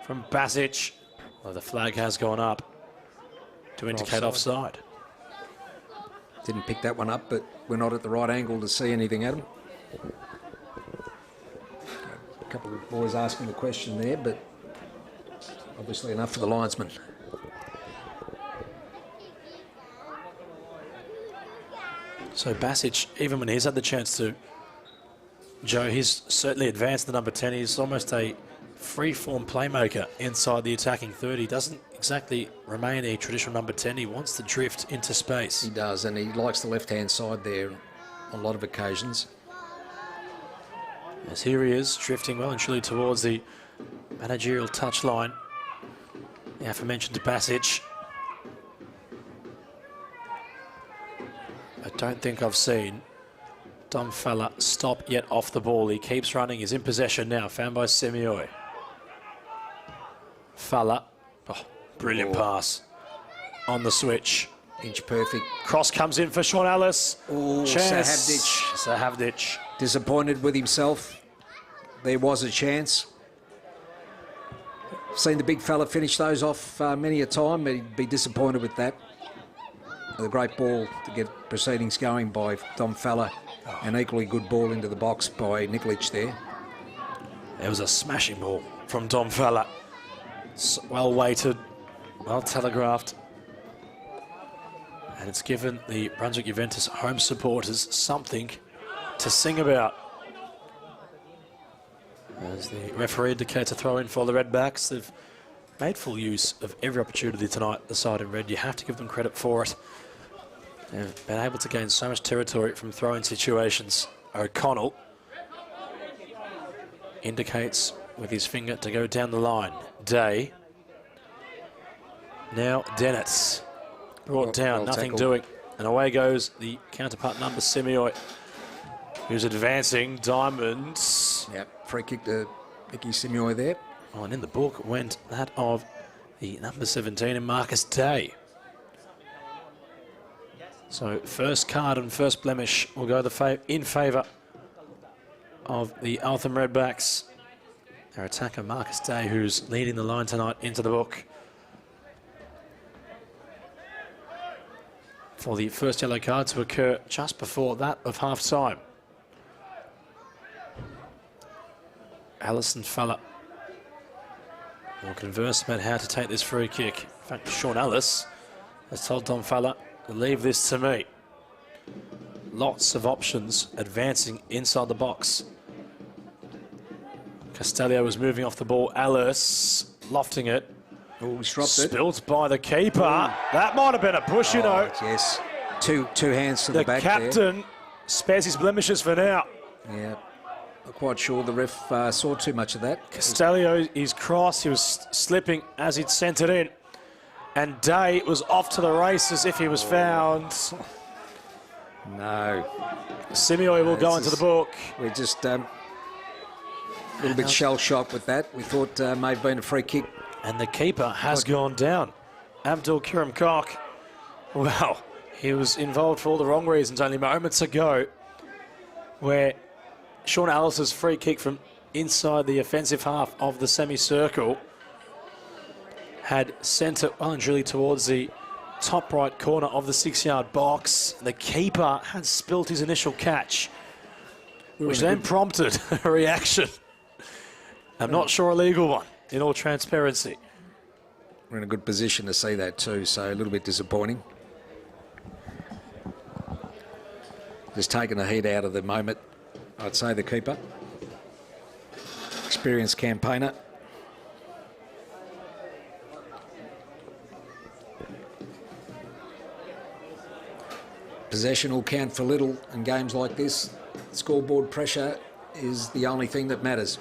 from Basic. Well, the flag has gone up to indicate offside. Didn't pick that one up, but we're not at the right angle to see anything, Adam. A couple of boys asking the question there, but obviously enough for the linesman. So Basic, even when he's had the chance to, Joe, he's certainly advanced the number 10. He's almost a free-form playmaker inside the attacking third. He doesn't exactly remain a traditional number 10. He wants to drift into space. He does, and he likes the left-hand side there on a lot of occasions. As here he is, drifting well and truly towards the managerial touchline. The aforementioned Basic. I don't think I've seen Dom Fala stop yet off the ball. He keeps running. He's in possession now, found by Simeoi. Fala. Oh, brilliant pass on the switch. Inch perfect. Cross comes in for Sean Ellis. Oh, Sahavdic. Disappointed with himself. There was a chance. Seen the big fella finish those off many a time, but he'd be disappointed with that. A great ball to get proceedings going by Dom Fala. An equally good ball into the box by Nikolic there. There was a smashing ball from Dom Fala. Well weighted, well telegraphed. And it's given the Brunswick Juventus home supporters something to sing about. As the referee indicates a throw in for the Redbacks, they've made full use of every opportunity tonight, the side in red. You have to give them credit for it. They've been able to gain so much territory from throw-in situations. O'Connell indicates with his finger to go down the line. Day. Now Dennis. Brought down, well nothing tackled. doing. And away goes the counterpart number, Simioi, who's advancing. Diamonds. Yep, free kick to Mickey Simioi there. Oh, and in the book went that of the number 17 in Marcus Day. So first card and first blemish will go in favour of the Eltham Redbacks. Their attacker, Marcus Day, who's leading the line tonight, into the book. For the first yellow card to occur just before that of half-time. Alison Falla will converse about how to take this free kick. In fact, Sean Ellis has told Tom Falla, leave this to me. Lots of options advancing inside the box. Castellio was moving off the ball. Alice lofting it. Oh, he's dropped it. Spilt by the keeper. That might have been a push, you know. Yes, two hands to the back captain spares his blemishes for now. there. Yeah, not quite sure the ref saw too much of that. Castellio, his cross, he was slipping as he'd sent it in. And Day was off to the races if he was found. No, Simioi will go into the book. we're just a little bit shell-shocked with that. We thought may have been a free kick. And the keeper has gone down. Abdul Kiram Kok. Well, he was involved for all the wrong reasons only moments ago, where Sean Ellis's free kick from inside the offensive half of the semicircle had sent it well and truly towards the top right corner of the 6-yard box. The keeper had spilt his initial catch, which then prompted a reaction. I'm not sure a legal one, in all transparency. We're in a good position to see that too, so a little bit disappointing. Just taking the heat out of the moment, I'd say, the keeper. Experienced campaigner. Possession will count for little in games like this. Scoreboard pressure is the only thing that matters.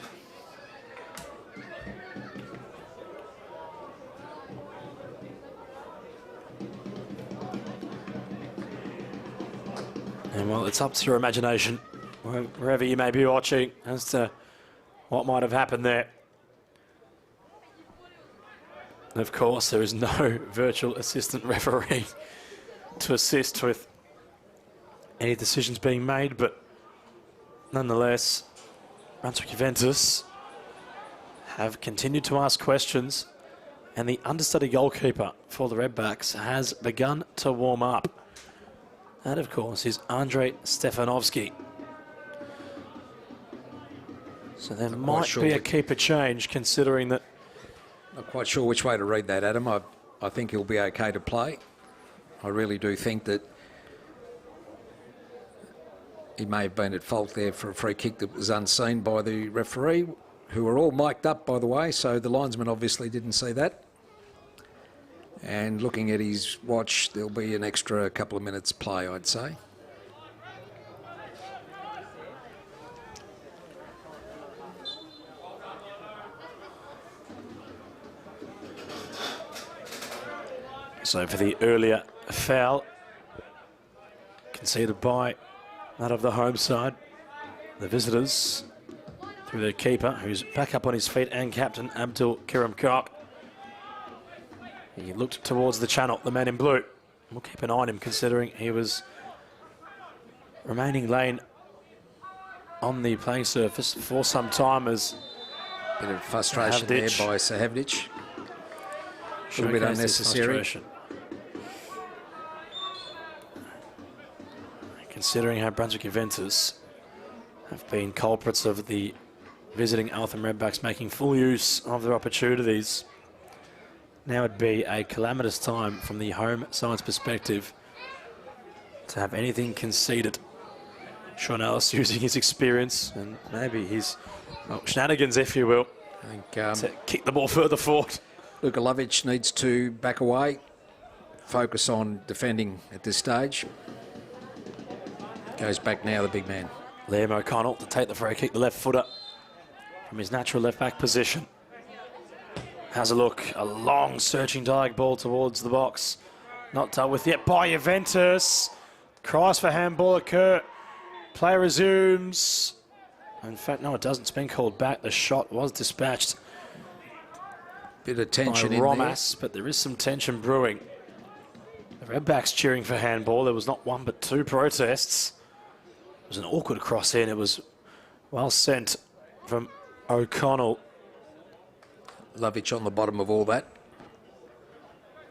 And well, it's up to your imagination, wherever you may be watching, as to what might have happened there. And of course, there is no virtual assistant referee to assist with any decisions being made, but nonetheless, Brunswick Juventus have continued to ask questions, and the understudy goalkeeper for the Redbacks has begun to warm up. That, of course, is Andrei Stefanovski. So there might be a keeper change, considering that... Not quite sure which way to read that, Adam. I think he'll be okay to play. I really do think that he may have been at fault there for a free kick that was unseen by the referee, who were all mic'd up, by the way, so the linesman obviously didn't see that. And looking at his watch, there'll be an extra couple of minutes play, I'd say. So for the earlier foul, conceded by that of the home side, the visitors, through their keeper, who's back up on his feet, and captain Abdul Kiram Kok. He looked towards the channel, the man in blue. We'll keep an eye on him, considering he was remaining lane on the playing surface for some time, as Bit of frustration there by Sahavdic. A little bit unnecessary. Considering how Brunswick Juventus have been culprits of the visiting Eltham Redbacks making full use of their opportunities, now would be a calamitous time from the home side's perspective to have anything conceded. Sean Ellis using his experience and maybe his shenanigans, if you will, I think to kick the ball further forward. Luka Lovic needs to back away, focus on defending at this stage. Goes back now, the big man. Liam O'Connell to take the free kick, the left footer. from his natural left-back position. Has a look, a long searching diag ball towards the box. Not dealt with yet by Juventus. Cries for handball occur. Play resumes. In fact, no, it doesn't. It's been called back. The shot was dispatched Bit of tension by in Romas, but there is some tension brewing. The Redbacks cheering for handball. There was not one but two protests. It was an awkward cross in. It was well sent from O'Connell. Lovich on the bottom of all that.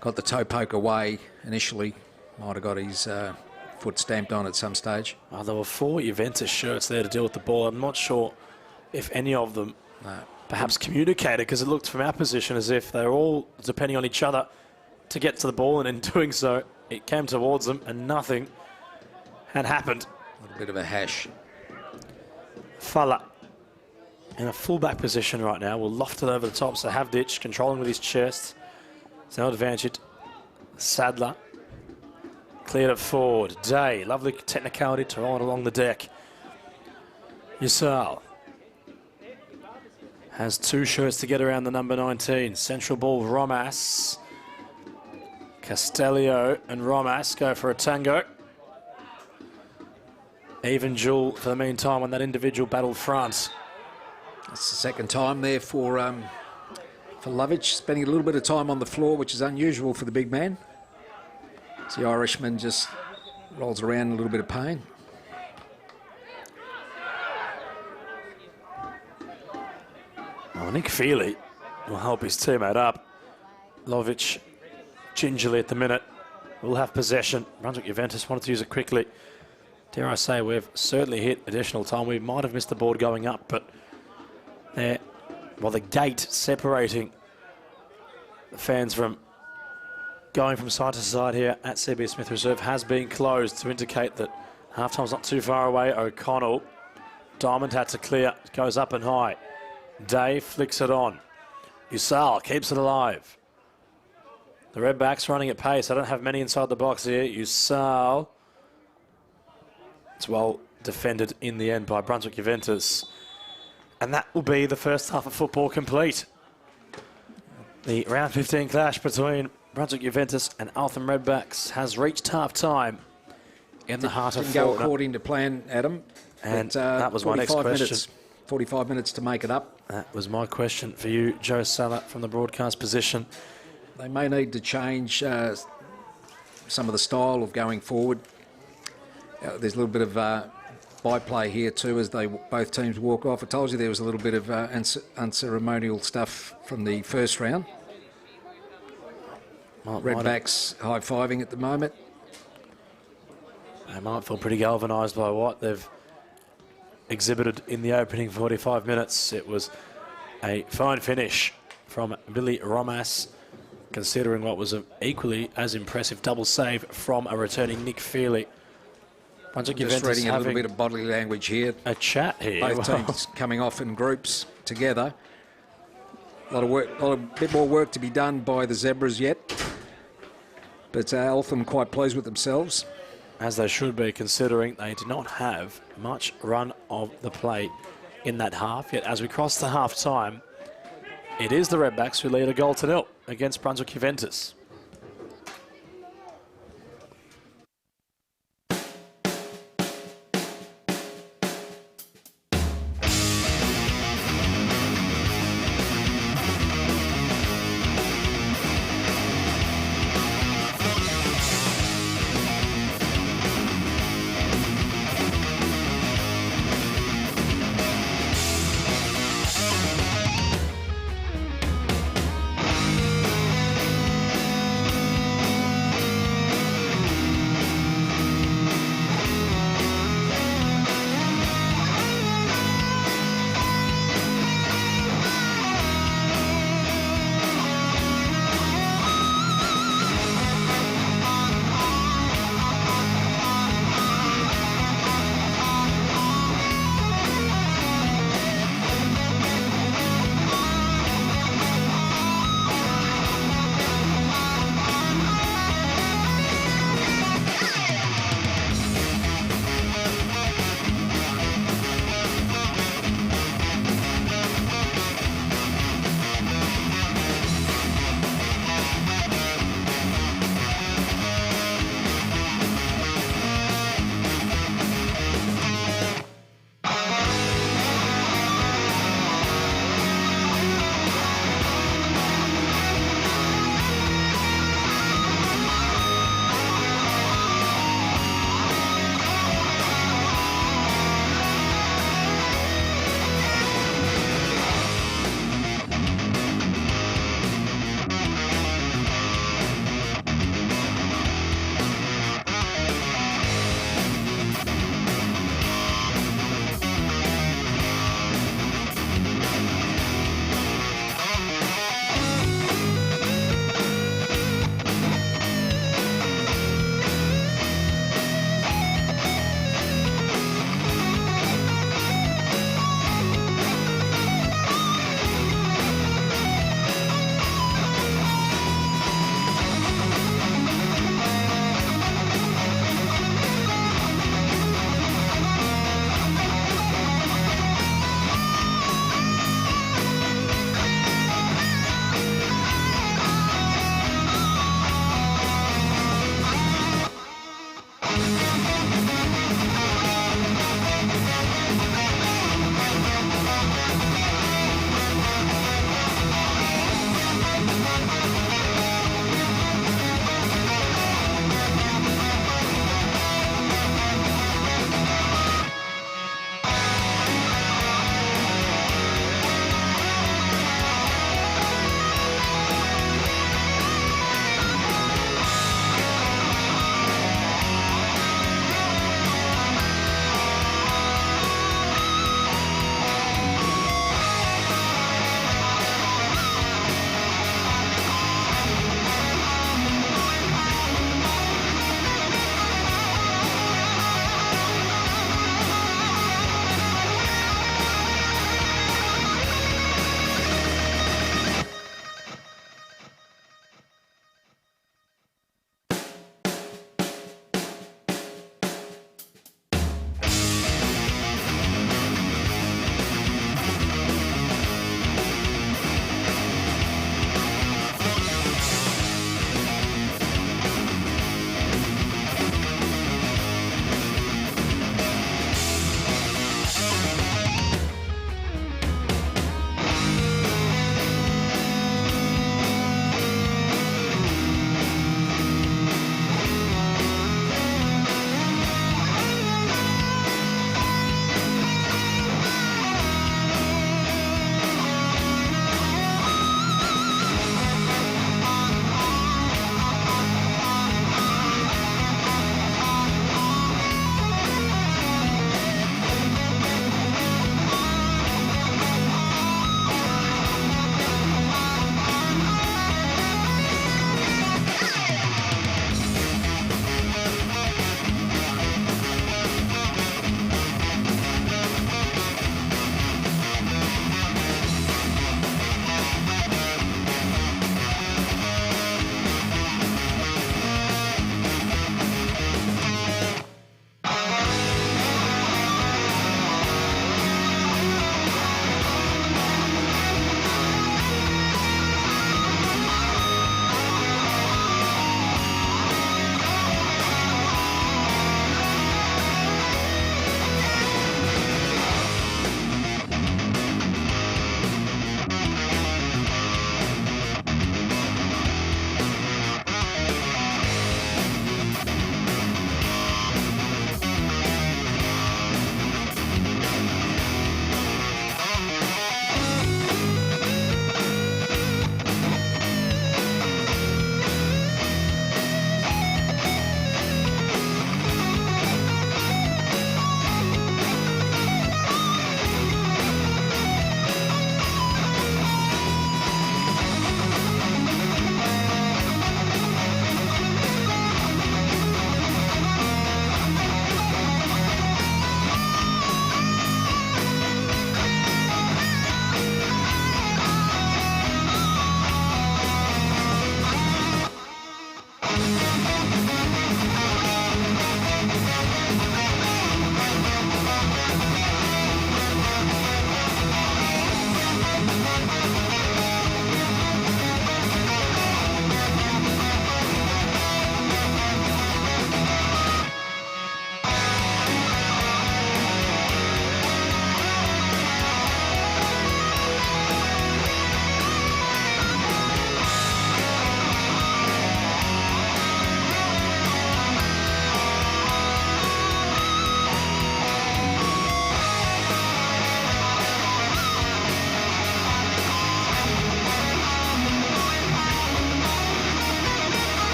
Got the toe poke away initially. Might have got his foot stamped on at some stage. Oh, there were 4 Juventus shirts there to deal with the ball. I'm not sure if any of them perhaps communicated, because it looked from our position as if they were all depending on each other to get to the ball, and in doing so, it came towards them and nothing had happened. A little bit of a hash. Fala in a full-back position right now. Will loft it over the top, so Havdic controlling with his chest. It's no advantage. Sadler cleared it forward. Day, lovely technicality to roll it along the deck. Yusal has 2 shirts to get around the number 19. Central ball, Romas. Castellio and Romas go for a tango. Even duel for the meantime on that individual battle front. That's the second time there for Lovich, spending a little bit of time on the floor, which is unusual for the big man. As the Irishman just rolls around in a little bit of pain. Well, Nick Feely will help his teammate up. Lovich gingerly at the minute will have possession. Brunswick Juventus wanted to use it quickly. Dare I say, we've certainly hit additional time. We might have missed the board going up, but there, well, the gate separating the fans from going from side to side here at CB Smith Reserve has been closed to indicate that halftime's not too far away. O'Connell, Diamond had to clear, goes up and high. Day flicks it on. Usal keeps it alive. The Redbacks running at pace. I don't have many inside the box here. Usal. It's well defended in the end by Brunswick Juventus. And that will be the first half of football complete. The round 15 clash between Brunswick Juventus and Eltham Redbacks has reached half-time in the heart of Didn't go Fortnum. according to plan, Adam. And But, that was my next 45 question. minutes, 45 minutes to make it up. That was my question for you, Joe Salah, from the broadcast position. They may need to change some of the style of going forward. There's a little bit of byplay here too as both teams walk off. I told you there was a little bit of unceremonial stuff from the first round. Redbacks high-fiving at the moment. They might feel pretty galvanised by what they've exhibited in the opening 45 minutes. It was a fine finish from Billy Romas, considering what was an equally as impressive double save from a returning Nick Feely. Just reading a little bit of bodily language here. A chat here. Both teams coming off in groups together. A lot of work, a bit more work to be done by the Zebras yet. But Eltham quite pleased with themselves. As they should be, considering they did not have much run of the play in that half. Yet as we cross the half-time, it is the Redbacks who lead 1-0 against Brunswick Juventus.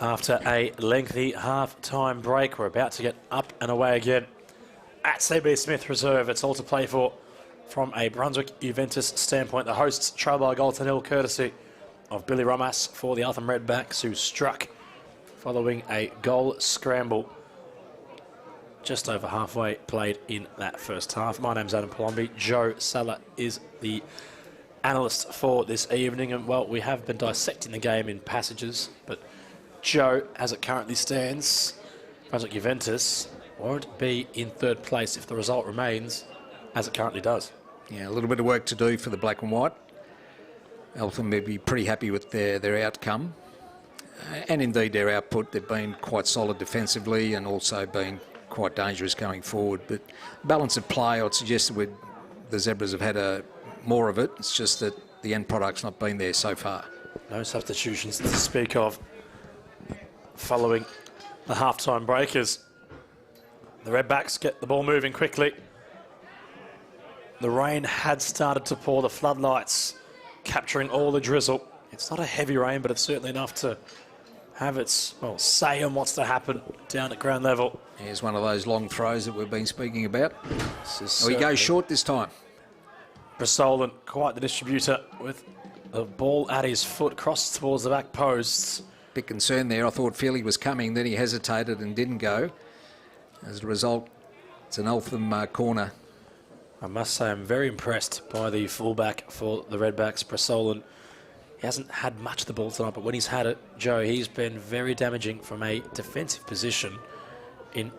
After a lengthy half-time break, we're about to get up and away again. At CB Smith Reserve, it's all to play for from a Brunswick Juventus standpoint. The hosts trail by a goal to nil, courtesy of Billy Romas for the Eltham Redbacks, who struck following a goal scramble just over halfway played in that first half. My name's Adam Palombi. Joe Salah is the analyst for this evening, and well, we have been dissecting the game in passages, but Joe, as it currently stands, Brunswick Juventus won't be in third place if the result remains as it currently does. Yeah, a little bit of work to do for the black and white. Eltham may be pretty happy with their outcome, and indeed their output. They've been quite solid defensively and also been quite dangerous going forward. But balance of play, I'd suggest that the Zebras have had more of it. It's just that the end product's not been there so far. No substitutions to speak of following the half-time break as the Redbacks get the ball moving quickly. The rain had started to pour, the floodlights capturing all the drizzle. It's not a heavy rain, but it's certainly enough to have its, well, say on what's to happen down at ground level. Here's one of those long throws that we've been speaking about. He goes short this time. Brasolan, quite the distributor, with the ball at his foot, crosses towards the back posts. Bit concerned there. I thought Feely was coming, then he hesitated and didn't go. As a result, it's an Eltham corner. I must say I'm very impressed by the fullback for the Redbacks, Brasolan. He hasn't had much of the ball tonight, but when he's had it, Joe, he's been very damaging from a defensive position in,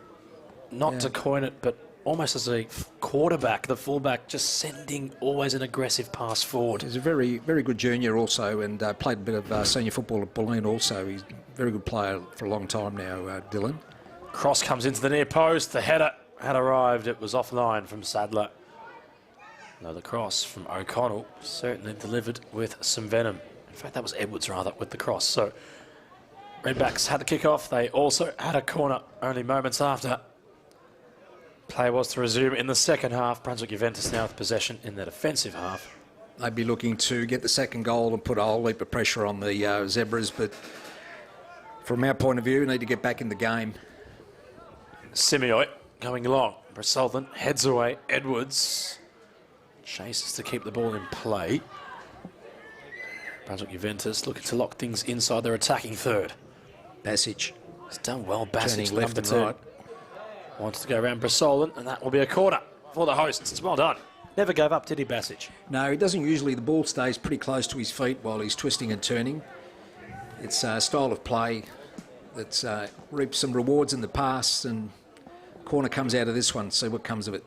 not to coin it, but almost as a quarterback, the fullback just sending always an aggressive pass forward. He's a very, very good junior also, and played a bit of senior football at Balloon also. He's a very good player for a long time now, Dylan. Cross comes into the near post. The header had arrived. It was offline from Sadler. Another cross from O'Connell, certainly delivered with some venom. In fact, that was Edwards rather with the cross. So Redbacks had the kick-off. They also had a corner only moments after. Play was to resume in the second half. Brunswick Juventus now with possession in the defensive half. They'd be looking to get the second goal and put a whole heap of pressure on the Zebras, but from our point of view, we need to get back in the game. Simeoy going long. Brasolan heads away. Edwards chases to keep the ball in play. Brunswick Juventus looking to lock things inside their attacking third. Basic. It's done well. Basic left and right. Wants to go around Brasolan, and that will be a corner for the hosts. It's well done. Never gave up, did he, Basic? No, he doesn't usually. The ball stays pretty close to his feet while he's twisting and turning. It's a style of play that's reaped some rewards in the past, and corner comes out of this one. See what comes of it.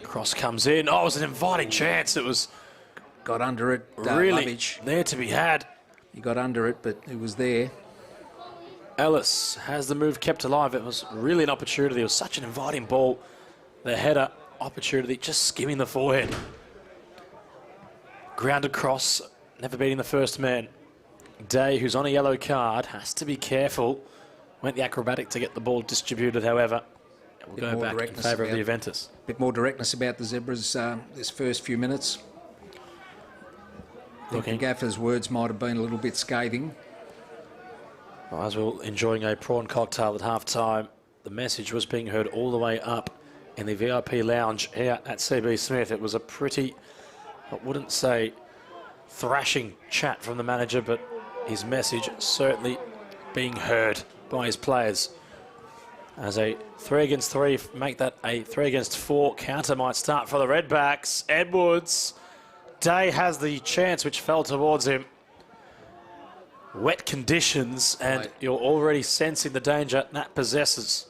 Cross comes in. Oh, it was an inviting chance. It was got under it. Really Lovitch. There to be had. He got under it, but it was there. Ellis has the move kept alive. It was really an opportunity. It was such an inviting ball. The header opportunity, just skimming the forehead. Grounded cross, never beating the first man. Day, who's on a yellow card, has to be careful. Went the acrobatic to get the ball distributed, however. We'll go back in favour of the Juventus. A bit more directness about the Zebras this first few minutes. I think the gaffer's words might have been a little bit scathing. Well, as we were enjoying a prawn cocktail at half-time, the message was being heard all the way up in the VIP lounge here at CB Smith. It was a pretty, I wouldn't say thrashing chat from the manager, but his message certainly being heard by his players. As a 3 against 3, make that a 3 against 4 counter might start for the Redbacks. Edwards, Day has the chance which fell towards him. Wet conditions, and you're already sensing the danger Nat possesses.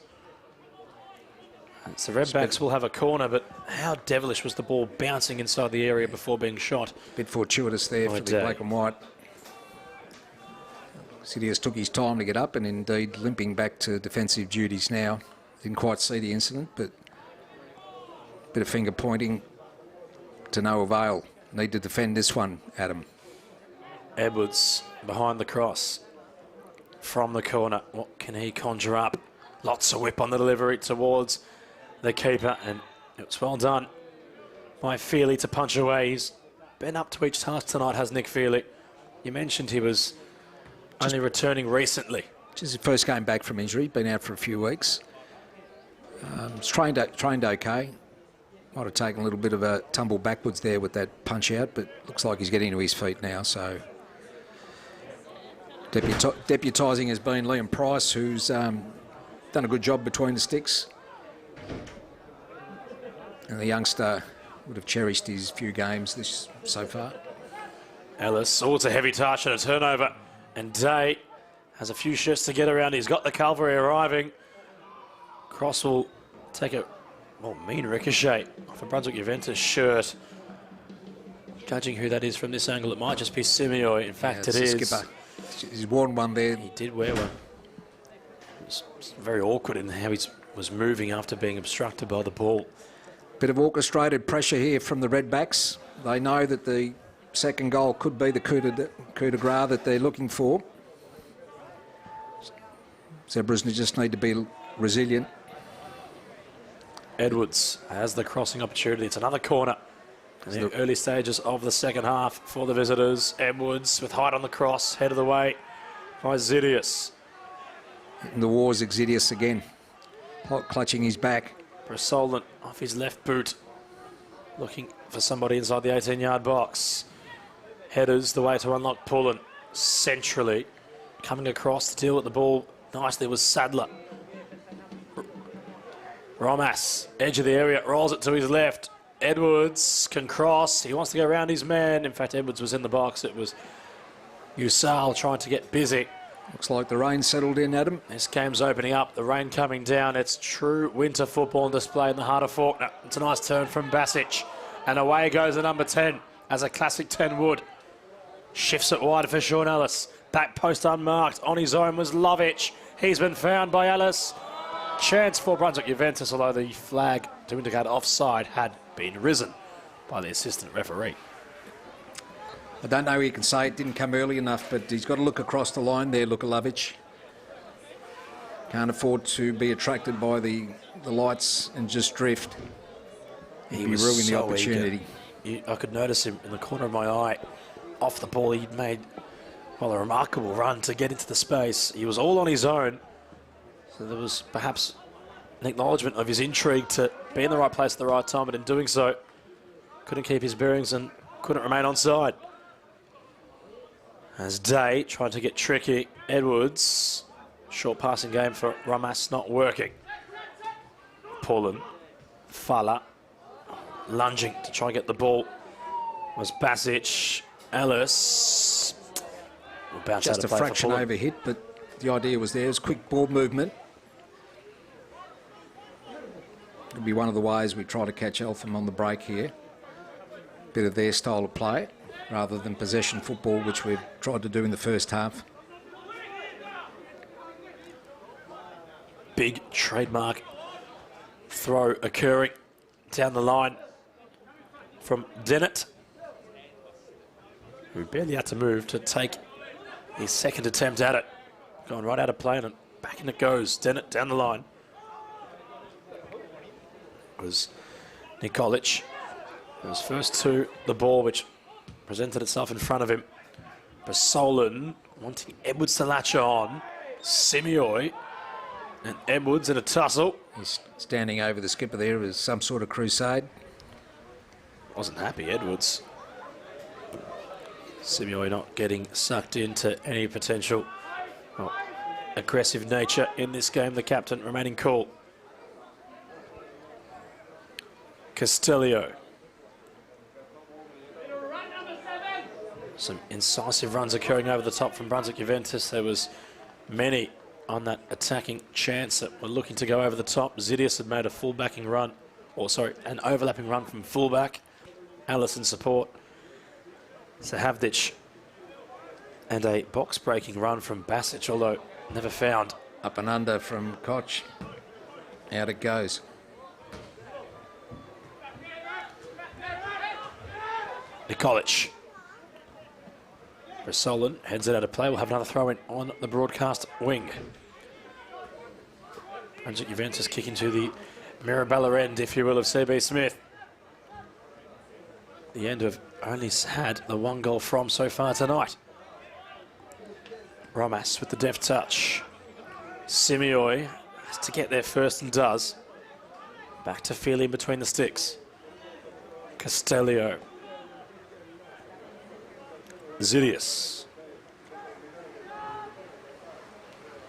So Redbacks will have a corner, but how devilish was the ball bouncing inside the area before being shot? Bit fortuitous there for the black and white. Sidious took his time to get up, and indeed limping back to defensive duties now. Didn't quite see the incident, but a bit of finger pointing to no avail. Need to defend this one, Adam. Edwards behind the cross from the corner. What can he conjure up? Lots of whip on the delivery towards the keeper, and it's well done by Feely to punch away. He's been up to each task tonight, has Nick Feely. You mentioned he was only returning recently. which is his first game back from injury, been out for a few weeks. He's trained okay. Might have taken a little bit of a tumble backwards there with that punch out, but looks like he's getting to his feet now. So deputising has been Liam Price, who's done a good job between the sticks. And the youngster would have cherished his few games this so far. Ellis, it's a heavy touch and a turnover. And Day has a few shifts to get around. He's got the cavalry arriving. Cross will take a mean ricochet off a Brunswick Juventus shirt. Judging who that is from this angle, it might just be Simeoi. In fact, it is. Skipper. He's worn one there. He did wear one. It's very awkward in how he was moving after being obstructed by the ball. Bit of orchestrated pressure here from the Redbacks. They know that the second goal could be the coup de grace that they're looking for. Zebras just need to be resilient. Edwards has the crossing opportunity. It's another corner in the early stages of the second half for the visitors. Edwards with height on the cross, head of the way by Xidias. In the wars, Xidias again, hot clutching his back. Brasolin off his left boot, looking for somebody inside the 18-yard box. Headers the way to unlock Pullen. Centrally, coming across to deal with the ball nicely was Sadler. Romas, edge of the area, rolls it to his left. Edwards can cross. He wants to go around his man. In fact, Edwards was in the box. It was Usal trying to get busy. Looks like the rain settled in, Adam. This game's opening up. The rain coming down. It's true winter football on display in the heart of Faulkner. It's a nice turn from Basic. And away goes the number 10, as a classic 10 would. Shifts it wide for Sean Ellis. Back post unmarked. On his own was Lovich. He's been found by Ellis. Chance for Brunswick Juventus, although the flag to indicate offside had been risen by the assistant referee. I don't know, he can say it didn't come early enough, but he's got to look across the line there, Lukalovich. Can't afford to be attracted by the lights and just drift. He'd be ruining the opportunity. I could notice him in the corner of my eye. Off the ball, he'd made a remarkable run to get into the space. He was all on his own. So there was perhaps an acknowledgement of his intrigue to be in the right place at the right time, but in doing so, couldn't keep his bearings and couldn't remain onside. As Day tried to get tricky, Edwards, short passing game for Ramas, not working. Pullen, Fala, lunging to try and get the ball, was Basic. Ellis will bounce just out of a play fraction for Pullen. overhit, but the idea was there. It was quick ball movement. It'll be one of the ways we try to catch Eltham on the break here. Bit of their style of play, rather than possession football, which we've tried to do in the first half. Big trademark throw occurring down the line from Dennett, who barely had to move to take his second attempt at it. Going right out of play and back in it goes. Dennett down the line. It was Nikolic. It was first to the ball, which presented itself in front of him. Brasolin wanting Edwards to latch on. Simeoi and Edwards in a tussle. He's standing over the skipper there as some sort of crusade. Wasn't happy, Edwards. Simeoi not getting sucked into any potential aggressive nature in this game. The captain remaining cool. Castellio. Some incisive runs occurring over the top from Brunswick Juventus. There was many on that attacking chance that were looking to go over the top. Xidias had made a full-backing run, an overlapping run from full-back. Ellis in support. Sahavdic and a box-breaking run from Basic, although never found. Up and under from Koch. Out it goes. Nikolic. Brasolin heads it out of play. We'll have another throw-in on the broadcast wing. Brunswick Juventus kicking to the Mirabella end, if you will, of CB Smith. The end of only had the one goal from so far tonight. Romas with the deft touch. Simeoi has to get there first and does. Back to Feely between the sticks. Castellio. Zidius.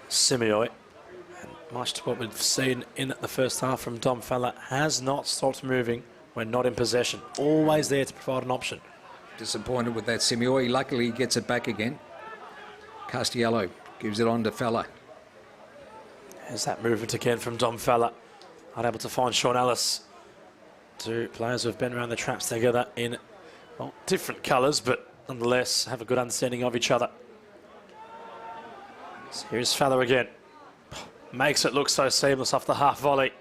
Simeoi. And much to what we've seen in the first half from Dom Fella, has not stopped moving when not in possession. Always there to provide an option. Disappointed with that Simeoi. Luckily, he gets it back again. Castello gives it on to Fella. There's that movement again from Dom Fella. Unable to find Sean Ellis. Two players who have been around the traps together in, well, different colours, but nonetheless have a good understanding of each other. So here's Fella again. Makes it look so seamless off the half volley.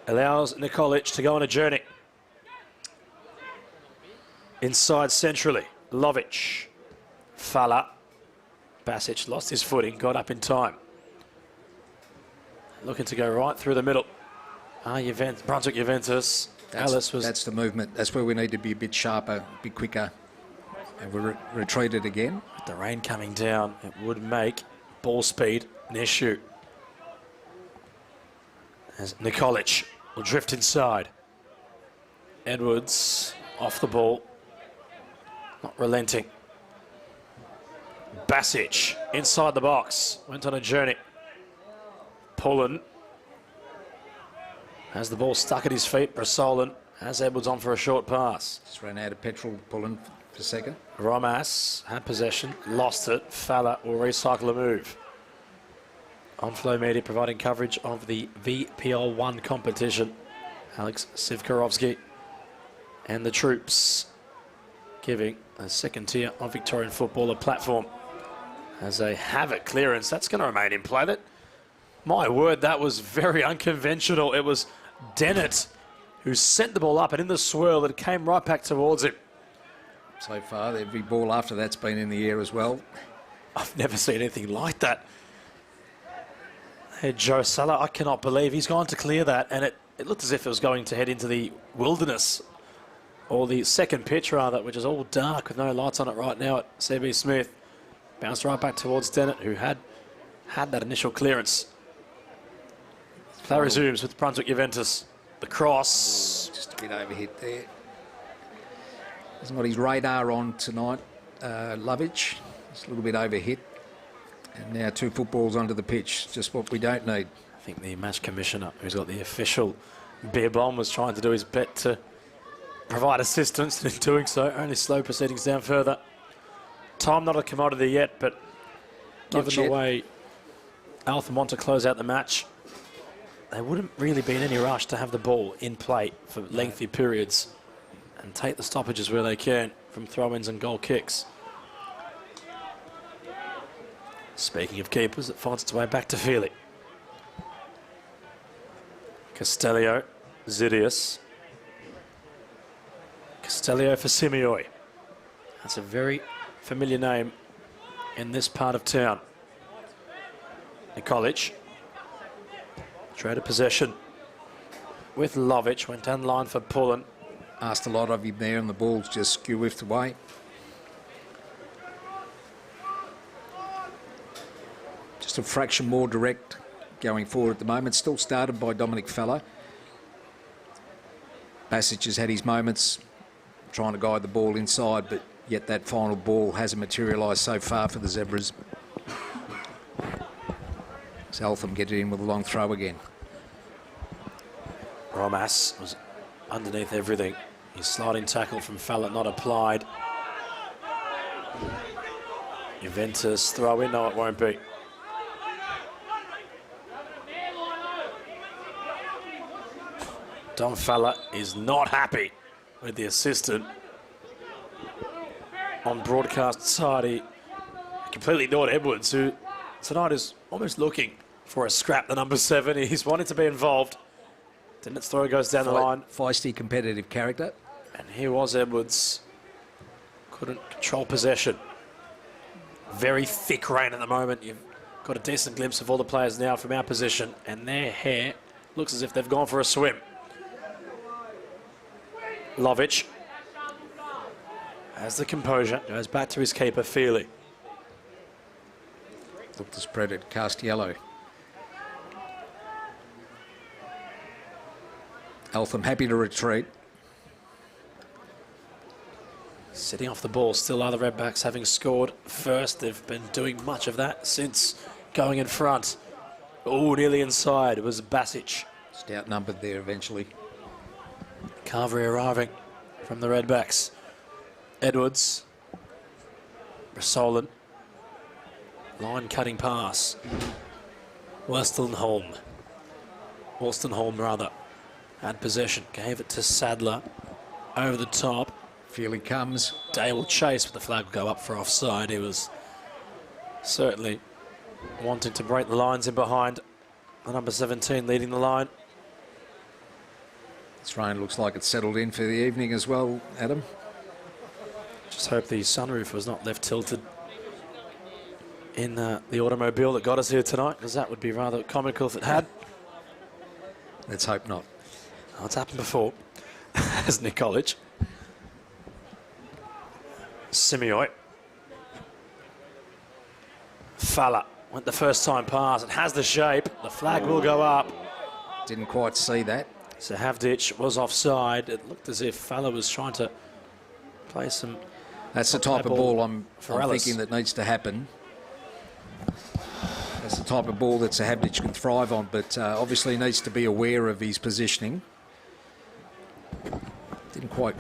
Allows Nikolic to go on a journey. Inside centrally, Lovic. Falla. Basic lost his footing, got up in time. Looking to go right through the middle. Brunswick Juventus. That's the movement. That's where we need to be a bit sharper, a bit quicker. And we retreated again. With the rain coming down, it would make ball speed an issue. As Nikolic will drift inside. Edwards off the ball. Not relenting. Basic inside the box. Went on a journey. Pullen has the ball stuck at his feet. Brasolin has Edwards on for a short pass. Just ran out of petrol, Pullen for a second. Romas had possession, lost it. Falla will recycle a move. On Flow Media providing coverage of the VPL 1 competition. Alex Sivkarovsky and the troops giving a second tier of Victorian football a platform. As a havoc clearance, that's going to remain in play. My word, that was very unconventional. It was Dennett who sent the ball up, and in the swirl, it came right back towards him. So far, every ball after that's been in the air as well. I've never seen anything like that. Hey, Joe Sala, I cannot believe he's gone to clear that, and it looked as if it was going to head into the wilderness, or the second pitch rather, which is all dark with no lights on it right now at CB Smith. Bounced right back towards Dennett, who had that initial clearance. Play resumes with Brunswick Juventus. The cross. Just a bit overhit there. Hasn't got his radar on tonight, Lovic. Just a little bit overhit. And now 2 footballs onto the pitch, just what we don't need. I think the match commissioner, who's got the official beer bomb, was trying to do his bit to provide assistance, and in doing so, only slow proceedings down further. Time not a commodity yet, but given the way Eltham want to close out the match, they wouldn't really be in any rush to have the ball in play for lengthy periods and take the stoppages where they can from throw-ins and goal kicks. Speaking of keepers, it finds its way back to Feely. Castellio, Zidius. Castellio for Simeoi. That's a very familiar name in this part of town. Nikolic. Traded possession with Lovic. Went down the line for Pullen. Asked a lot of him there, and the ball's just skew-whiffed away. Just a fraction more direct going forward at the moment. Still started by Dominic Fella. Basic has had his moments trying to guide the ball inside, but yet that final ball hasn't materialised so far for the Zebras. So Eltham get it in with a long throw again. Romas was underneath everything. His sliding tackle from Falla not applied. Juventus throw in, no it won't be. Dom Falla is not happy with the assistant. On broadcast side, he completely ignored Edwards, who tonight is almost looking for a scrap, the number 7. He's wanting to be involved. Dennett's throw goes down the line. Feisty competitive character. And here was Edwards. Couldn't control possession. Very thick rain at the moment. You've got a decent glimpse of all the players now from our position, and their hair looks as if they've gone for a swim. Lovic has the composure, goes back to his keeper, Feely. Looked to spread it, cast yellow. Eltham happy to retreat. Sitting off the ball, still are the Redbacks, having scored first. They've been doing much of that since going in front. Oh, nearly inside. It was Basic. Just outnumbered there eventually. Carvery arriving from the Redbacks. Edwards. Brasolin. Line cutting pass. Wolstenholme rather. Had possession. Gave it to Sadler. Over the top. Feely comes. Day will chase, but the flag will go up for offside. He was certainly wanting to break the lines in behind. The number 17 leading the line. This rain looks like it's settled in for the evening as well, Adam. Just hope the sunroof was not left tilted in the automobile that got us here tonight, because that would be rather comical if it had. Let's hope not. Oh, it's happened before, hasn't it, College? Simioy. Falla went the first time pass. It has the shape. The flag will go up. Didn't quite see that. So Havdic was offside. It looked as if Falla was trying to play some... That's the type of ball I'm Ellis. thinking that needs to happen. That's the type of ball that Havdic can thrive on, but obviously needs to be aware of his positioning. Didn't quite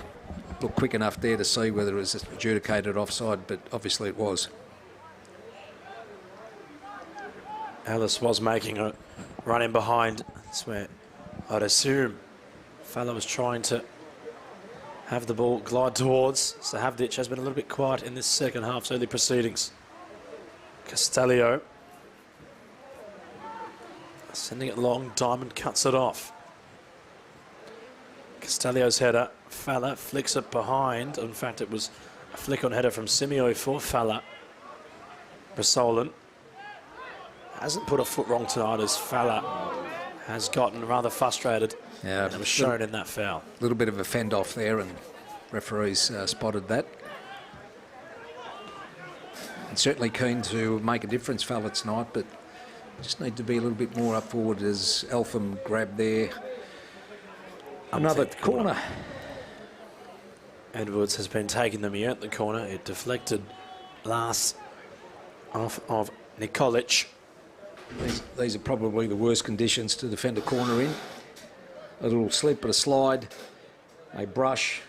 look quick enough there to see whether it was adjudicated offside, but obviously it was. Ellis was making a run in behind. That's where I'd assume Falla was trying to have the ball glide towards. So Havdic has been a little bit quiet in this second half's early proceedings. Castellio sending it long. Diamond cuts it off. Castellio's header. Falla flicks it behind. In fact, it was a flick on header from Simio for Falla. Brasolin hasn't put a foot wrong tonight, as Falla has gotten rather frustrated. Yeah, and it was shown in that foul. A little bit of a fend off there, and referees spotted that. And certainly keen to make a difference, Falla, tonight, but just need to be a little bit more up forward as Eltham grabbed there. Another corner. Edwards has been taking them here at the corner. It deflected last off of Nikolic. These are probably the worst conditions to defend a corner in. A little slip, but a slide, a brush.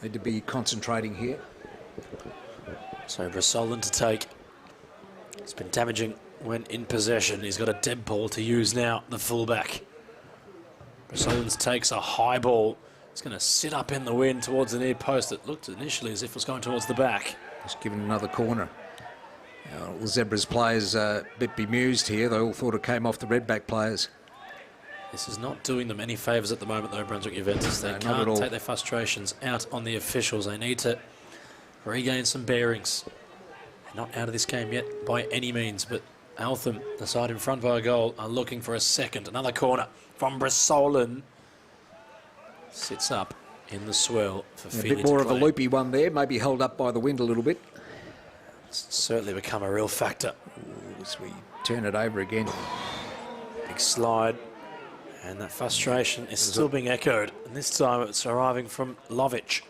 Need to be concentrating here. So Brasolin to take. It's been damaging when in possession. He's got a dead ball to use now, the fullback. Brasolin takes a high ball. It's going to sit up in the wind towards the near post. It looked initially as if it was going towards the back. Just given another corner. The Zebras players a bit bemused here. They all thought it came off the Redback players. This is not doing them any favours at the moment, though, Brunswick Juventus. They can't take their frustrations out on the officials. They need to regain some bearings. They're not out of this game yet by any means, but Eltham, the side in front by a goal, are looking for a second. Another corner from Brasolin. Sits up in the swell for Feely. A bit more of a loopy one there, maybe held up by the wind a little bit. It's certainly become a real factor. As we turn it over again. Big slide. And that frustration is still being echoed. And this time it's arriving from Lovic.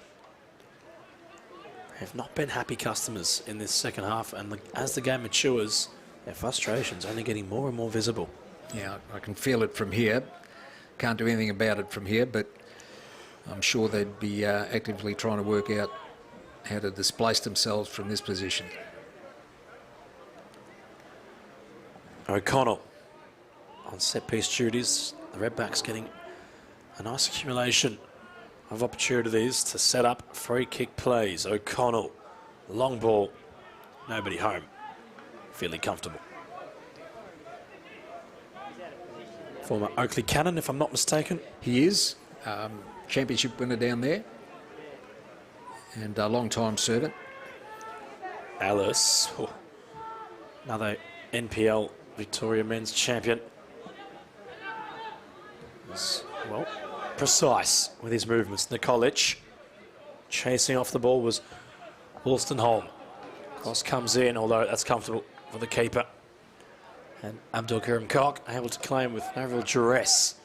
They have not been happy customers in this second half. And as the game matures, their frustration's only getting more and more visible. Yeah, I can feel it from here. Can't do anything about it from here, but I'm sure they'd be actively trying to work out how to displace themselves from this position. O'Connell on set-piece duties. The Redbacks getting a nice accumulation of opportunities to set up free kick plays. O'Connell, long ball, nobody home. Fairly comfortable. Former Oakley Cannon, if I'm not mistaken. He is. Championship winner down there. And a long-time servant. Alice, another NPL Victoria men's champion. Well, precise with his movements. Nikolic chasing off the ball was Wolstenholme. Cross comes in, although that's comfortable. for the keeper. And Abdul Karim Kok able to claim with no real duress.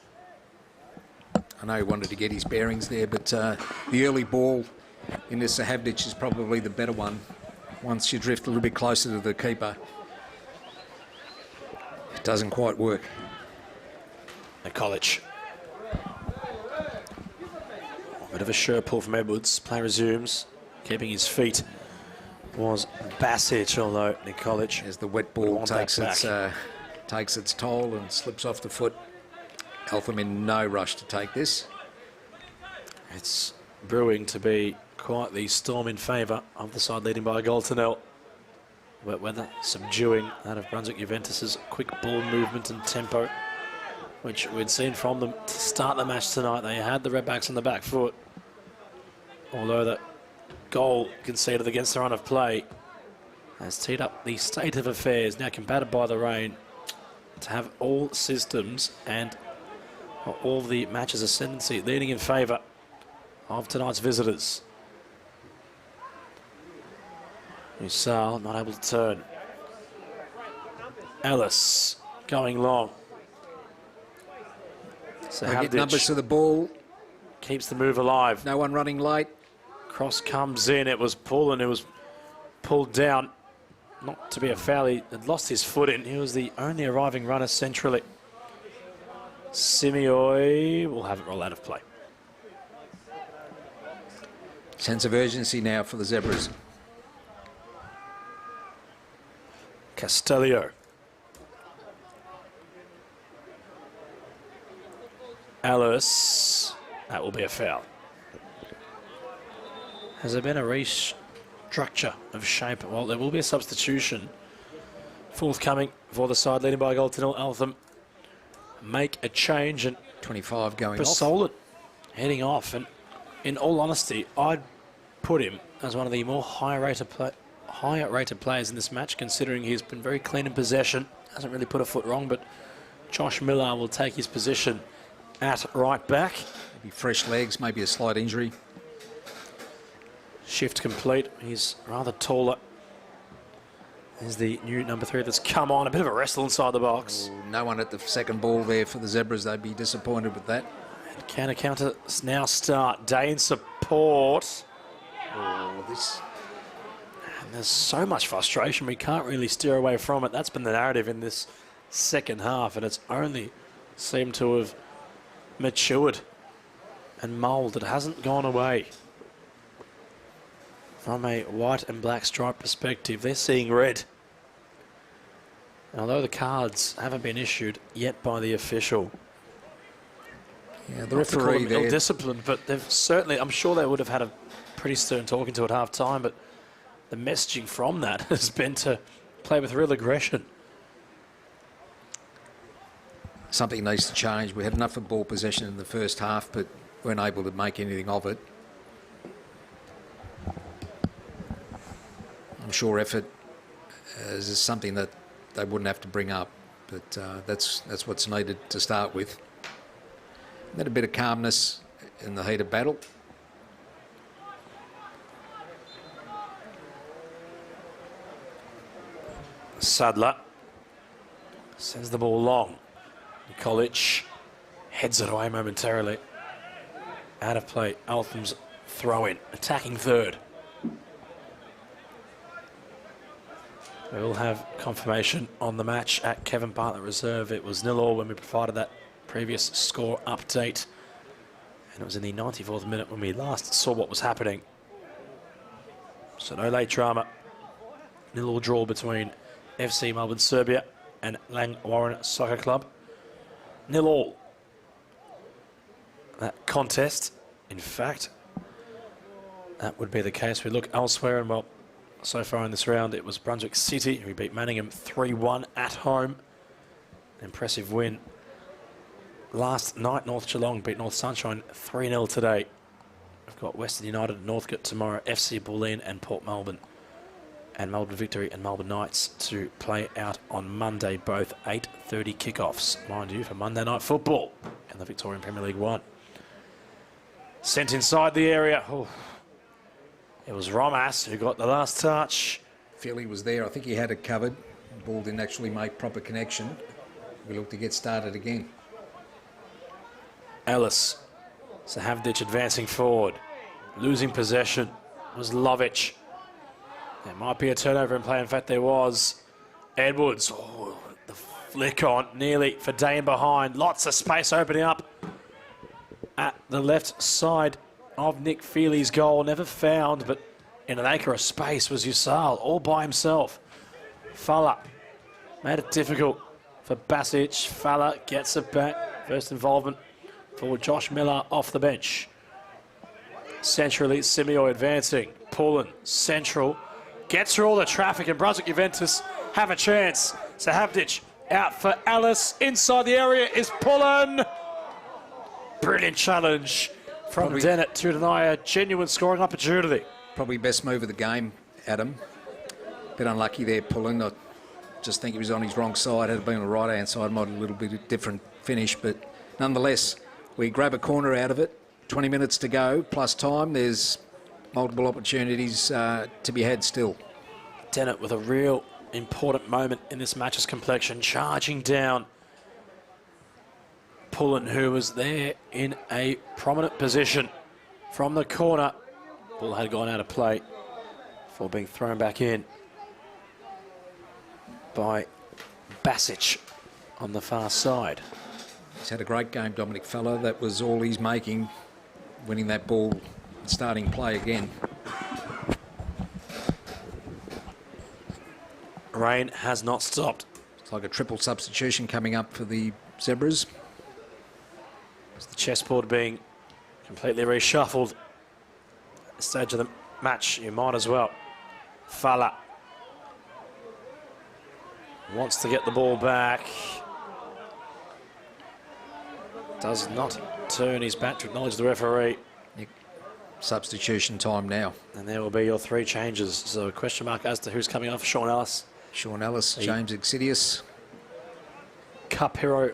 I know he wanted to get his bearings there, but the early ball in this Sahavdic is probably the better one. Once you drift a little bit closer to the keeper, it doesn't quite work. The college. Bit of a shirt pull from Edwards. Play resumes. Keeping his feet was Bassage, although Nikolic As the wet ball takes its toll and slips off the foot. Eltham in no rush to take this. It's brewing to be quite the storm in favour of the side leading by a goal to nil. Wet weather subduing that of Brunswick Juventus's quick ball movement and tempo, which we'd seen from them to start the match tonight. They had the Redbacks on the back foot, although that goal conceded against the run of play has teed up the state of affairs, now combated by the rain, to have all systems and all the match's ascendancy leading in favour of tonight's visitors. Usal not able to turn. Ellis going long. So They get numbers to the ball. Keeps the move alive. No one running late. Cross comes in. It was Pullen who was pulled down. Not to be a foul. He had lost his foot in. He was the only arriving runner centrally. Simioi will have it roll out of play. Sense of urgency now for the Zebras. Castellio. Alice. That will be a foul. Has there been a restructure of shape? Well, there will be a substitution forthcoming for the side leading by a goal to nil. Eltham make a change, and 25 going off. Basolet heading off. And in all honesty, I'd put him as one of the more higher rated players in this match, considering he's been very clean in possession. Hasn't really put a foot wrong, but Josh Miller will take his position at right back. Maybe fresh legs, maybe a slight injury. Shift complete. He's rather taller. There's the new number 3 that's come on. A bit of a wrestle inside the box. Oh, no one at the second ball there for the Zebras. They'd be disappointed with that. And counter now start. Day in support. Oh, this... And there's so much frustration. We can't really steer away from it. That's been the narrative in this second half, and it's only seemed to have matured and mould. It hasn't gone away. From a white and black stripe perspective, they're seeing red. And although the cards haven't been issued yet by the official, yeah, the referee there, ill-disciplined, but they've certainly, I'm sure they would have had a pretty stern talking to at half time, but the messaging from that has been to play with real aggression. something needs to change. We had enough of ball possession in the first half, but weren't able to make anything of it. I'm sure effort is something that they wouldn't have to bring up, but that's what's needed to start with. Then a bit of calmness in the heat of battle. Sadler sends the ball long. Nikolic heads it away momentarily. Out of play. Eltham's throw in. Attacking third. We will have confirmation on the match at Kevin Bartlett Reserve. It was 0-0 when we provided that previous score update. And it was in the 94th minute when we last saw what was happening. So no late drama. 0-0 draw between FC Melbourne Serbia and Lang Warren Soccer Club. 0-0. That contest, in fact, that would be the case. We look elsewhere, and well, so far in this round, it was Brunswick City who beat Manningham 3-1 at home. An impressive win. Last night, North Geelong beat North Sunshine 3-0 today. We've got Western United and Northcote tomorrow, FC Bulleen and Port Melbourne, and Melbourne Victory and Melbourne Knights to play out on Monday, both 8:30 kickoffs, mind you, for Monday Night Football in the Victorian Premier League 1. Sent inside the area. Oh. It was Romas who got the last touch. Philly was there. I think he had it covered. The ball didn't actually make proper connection. We look to get started again. Ellis. Sahavdic advancing forward. Losing possession was Lovic. There might be a turnover in play. In fact, there was. Edwards. Oh, the flick on. Nearly for Dane behind. Lots of space opening up at the left side of Nick Feely's goal. Never found, but in an acre of space was Usal all by himself. Falla made it difficult for Basic. Falla gets it back. First involvement for Josh Miller off the bench. Centrally, Simeo advancing. Pullen, central. Gets through all the traffic, and Brunswick Juventus have a chance. Sahavdic out for Alice. Inside the area is Pullen. Brilliant challenge from Dennett to deny a genuine scoring opportunity. Probably best move of the game, Adam. Bit unlucky there, Pullen. I just think he was on his wrong side. Had it been on the right-hand side, might have a little bit different finish, but nonetheless, we grab a corner out of it. 20 minutes to go, plus time. There's multiple opportunities to be had still. Dennett with a real important moment in this match's complexion, charging down Pullen, who was there in a prominent position from the corner. Ball had gone out of play before being thrown back in by Basic on the far side. He's had a great game, Dominic Fella. That was all he's making, winning that ball, starting play again. Rain has not stopped. It's like a triple substitution coming up for the Zebras. It's the chessboard being completely reshuffled. At this stage of the match, you might as well. Falla wants to get the ball back. Does not turn his back to acknowledge the referee. Substitution time now. And there will be your three changes. So a question mark as to who's coming off. Sean Ellis. Sean Ellis, James Exidius. Cup hero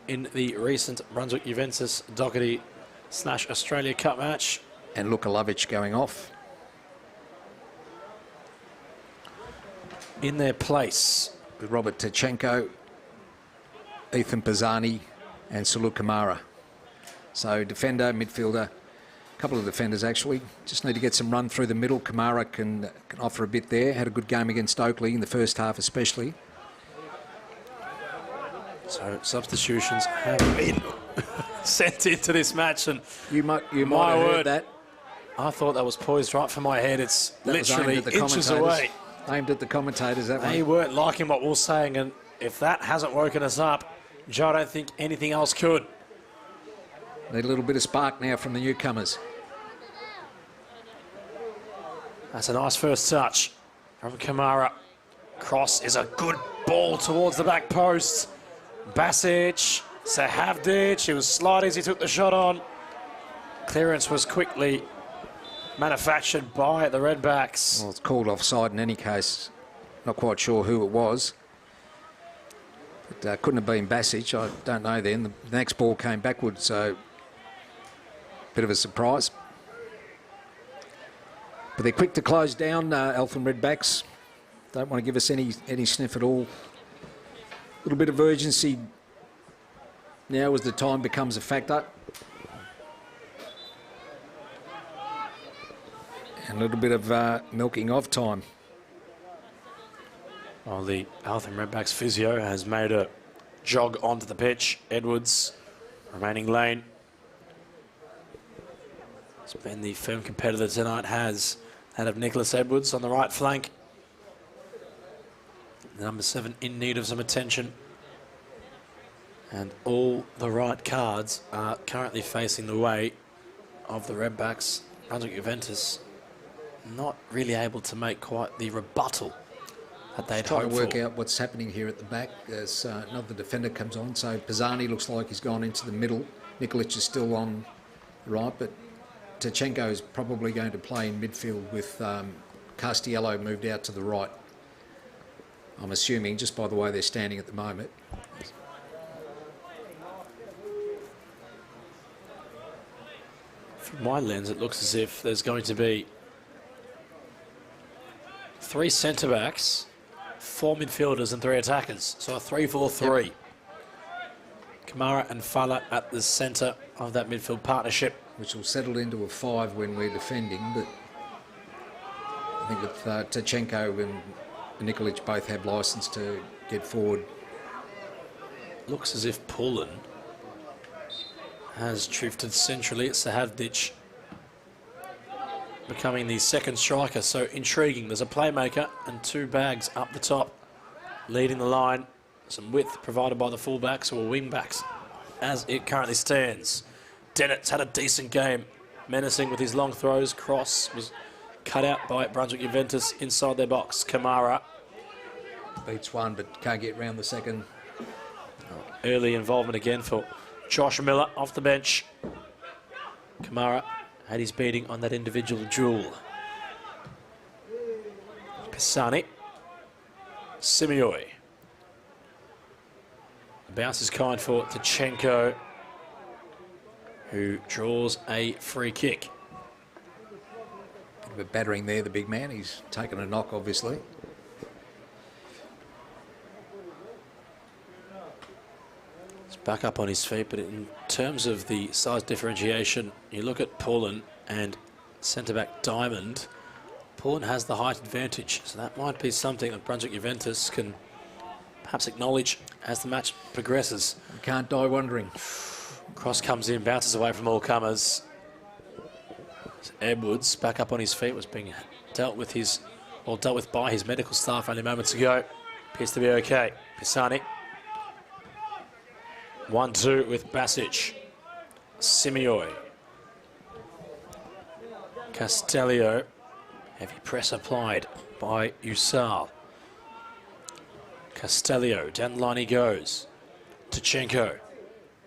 in the recent Brunswick Juventus Doherty / Australia Cup match. And Luka Lovic going off. In their place, with Robert Tachenko, Ethan Pisani and Sulu Kamara. So defender, midfielder, a couple of defenders actually. Just need to get some run through the middle. Kamara can offer a bit there. Had a good game against Oakley in the first half especially. So substitutions have been sent into this match, and you might have heard that. I thought that was poised right for my head. It's That literally inches away. Aimed at the commentators, that one. They weren't liking what we were saying, and if that hasn't woken us up, Joe, I don't think anything else could. Need a little bit of spark now from the newcomers. That's a nice first touch from Kamara. Cross is a good ball towards the back post. Basic, Sahavdic, he was sliding as he took the shot on. Clearance was quickly manufactured by the Redbacks. Well, it's called offside in any case. Not quite sure who it was. It couldn't have been Basic, I don't know then. The next ball came backwards, so bit of a surprise. But they're quick to close down, Eltham Redbacks. Don't want to give us any sniff at all. A little bit of urgency now as the time becomes a factor. And a little bit of milking of time. Well, the Eltham Redbacks physio has made a jog onto the pitch. Edwards, remaining lane. It's been the firm competitor tonight, has that of Nicholas Edwards on the right flank. Number 7 in need of some attention. And all the right cards are currently facing the way of the Redbacks. Brunswick Juventus not really able to make quite the rebuttal that they'd hoped for. Trying to work out what's happening here at the back as another defender comes on. So Pisani looks like he's gone into the middle. Nikolic is still on the right, but Tachenko is probably going to play in midfield with Castiello moved out to the right. I'm assuming, just by the way they're standing at the moment. From my lens, it looks as if there's going to be 3 centre-backs, 4 midfielders and 3 attackers. So a 3-4-3. Yep. Kamara and Fala at the centre of that midfield partnership. Which will settle into a 5 when we're defending, but I think with Tachenko and Nikolic both have licence to get forward. Looks as if Pullen has drifted centrally. It's Sahavdic becoming the second striker, so intriguing. There's a playmaker and 2 bags up the top, leading the line. Some width provided by the fullbacks or wingbacks as it currently stands. Dennett's had a decent game, menacing with his long throws. Cross was cut out by Brunswick Juventus inside their box. Kamara. Beats one, but can't get round the second. Early involvement again for Josh Miller off the bench. Kamara had his beating on that individual duel. Pisani. Simioi. The bounce is kind for Tachenko, who draws a free kick. Bit of a battering there, the big man. He's taken a knock, obviously. He's back up on his feet, but in terms of the size differentiation, you look at Pullen and centre-back Diamond. Pullen has the height advantage, so that might be something that Brunswick Juventus can perhaps acknowledge as the match progresses. You can't die wondering. Cross comes in, bounces away from all comers. Edwards, back up on his feet, was being dealt with by his medical staff only moments ago. Appears to be okay. Pisani. 1-2 with Basic. Simioi. Castellio. Heavy press applied by Usal. Castellio, down the line he goes. Tachenko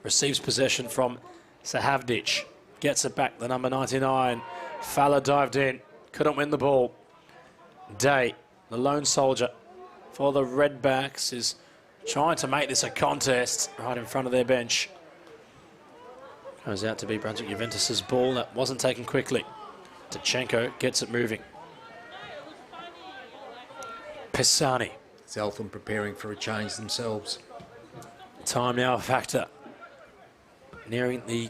receives possession from Sahavdic. Gets it back, the number 99. Fala dived in, couldn't win the ball. Day, the lone soldier for the Redbacks, is trying to make this a contest right in front of their bench. Goes out to be Brunswick Juventus's ball. That wasn't taken quickly. Tachenko gets it moving. Pisani. It's Eltham preparing for a change themselves. Time now a factor. Nearing the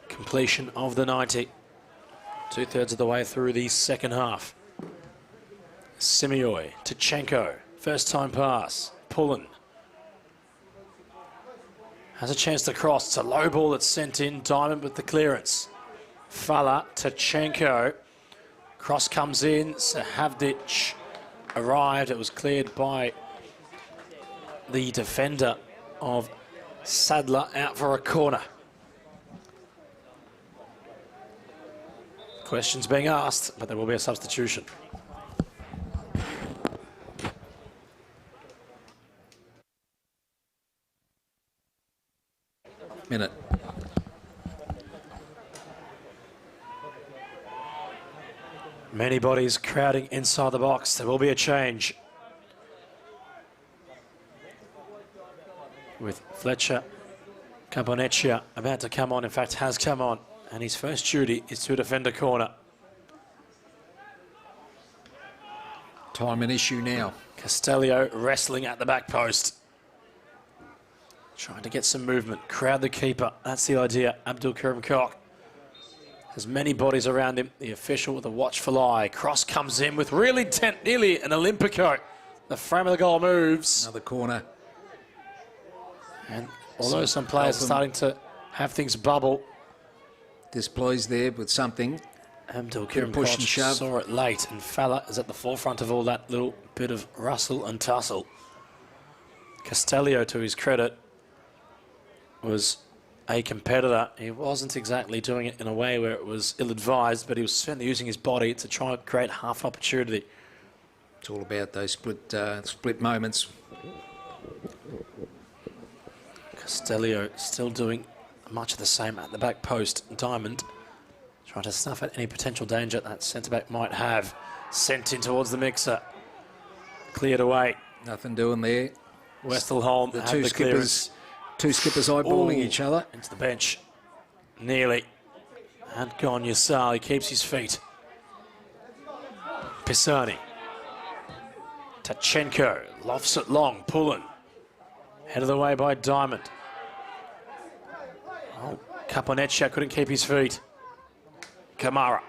completion of the 90. 2/3 of the way through the second half. Simioi, Tachenko, first time pass. Pullen has a chance to cross. It's a low ball that's sent in. Diamond with the clearance. Fala, Tachenko. Cross comes in. Sahavdic arrived. It was cleared by the defender of Sadler, out for a corner. Questions being asked, but there will be a substitution. Minute. Many bodies crowding inside the box. There will be a change. With Fletcher Caponeccia about to come on, in fact has come on, and his first duty is to defend a corner. Time an issue now. Castellio wrestling at the back post. Trying to get some movement, crowd the keeper, that's the idea. Abdul Karim Koch has many bodies around him. The official with a watchful eye. Cross comes in with real intent, nearly an Olympico. The frame of the goal moves. Another corner. And although some players are starting to have things bubble, Displeased there with something. Abdul Karim push and Koch shove. saw it late, and Fala is at the forefront of all that little bit of rustle and tussle. Castellio, to his credit, was a competitor. He wasn't exactly doing it in a way where it was ill-advised, but he was certainly using his body to try and create half an opportunity. It's all about those split moments. Castellio still doing much of the same at the back post. Diamond trying to snuff at any potential danger that centre-back might have. Sent in towards the mixer. Cleared away. Nothing doing there. Westerholm The had two the skippers, clearance. eyeballing Ooh, each other. into the bench. Nearly. And gone Yasal. He keeps his feet. Pisani. Tachenko lofts it long, pulling. Head of the way by Diamond. Oh, Kaponetcha couldn't keep his feet. Kamara.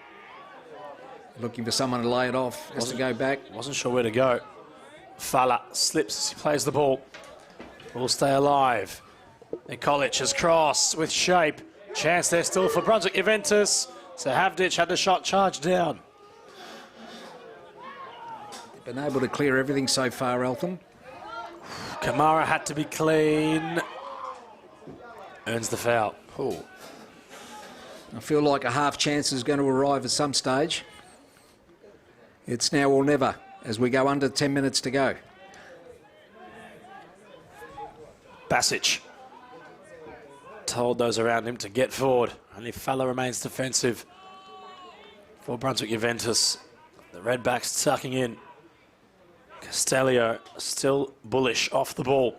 Looking for someone to lay it off, has to go back. Wasn't sure where to go. Fala slips as he plays the ball. Will stay alive. Nikolic has crossed with shape. Chance there still for Brunswick Juventus. So Havdic had the shot charged down. Been able to clear everything so far, Eltham. Kamara had to be clean. Earns the foul. Oh. I feel like a half chance is going to arrive at some stage. It's now or never as we go under 10 minutes to go. Basic told those around him to get forward. Only Fala remains defensive for Brunswick Juventus. The Redbacks tucking in. Castellio still bullish off the ball.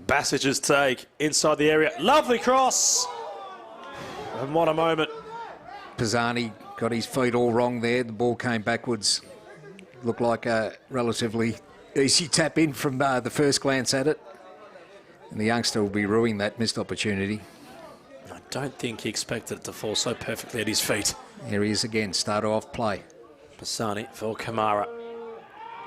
Basic's take inside the area. Lovely cross. And what a moment. Pisani got his feet all wrong there. The ball came backwards. Looked like a relatively easy tap in from the first glance at it. And the youngster will be ruining that missed opportunity. I don't think he expected it to fall so perfectly at his feet. Here he is again, starter off play. Pisani for Kamara.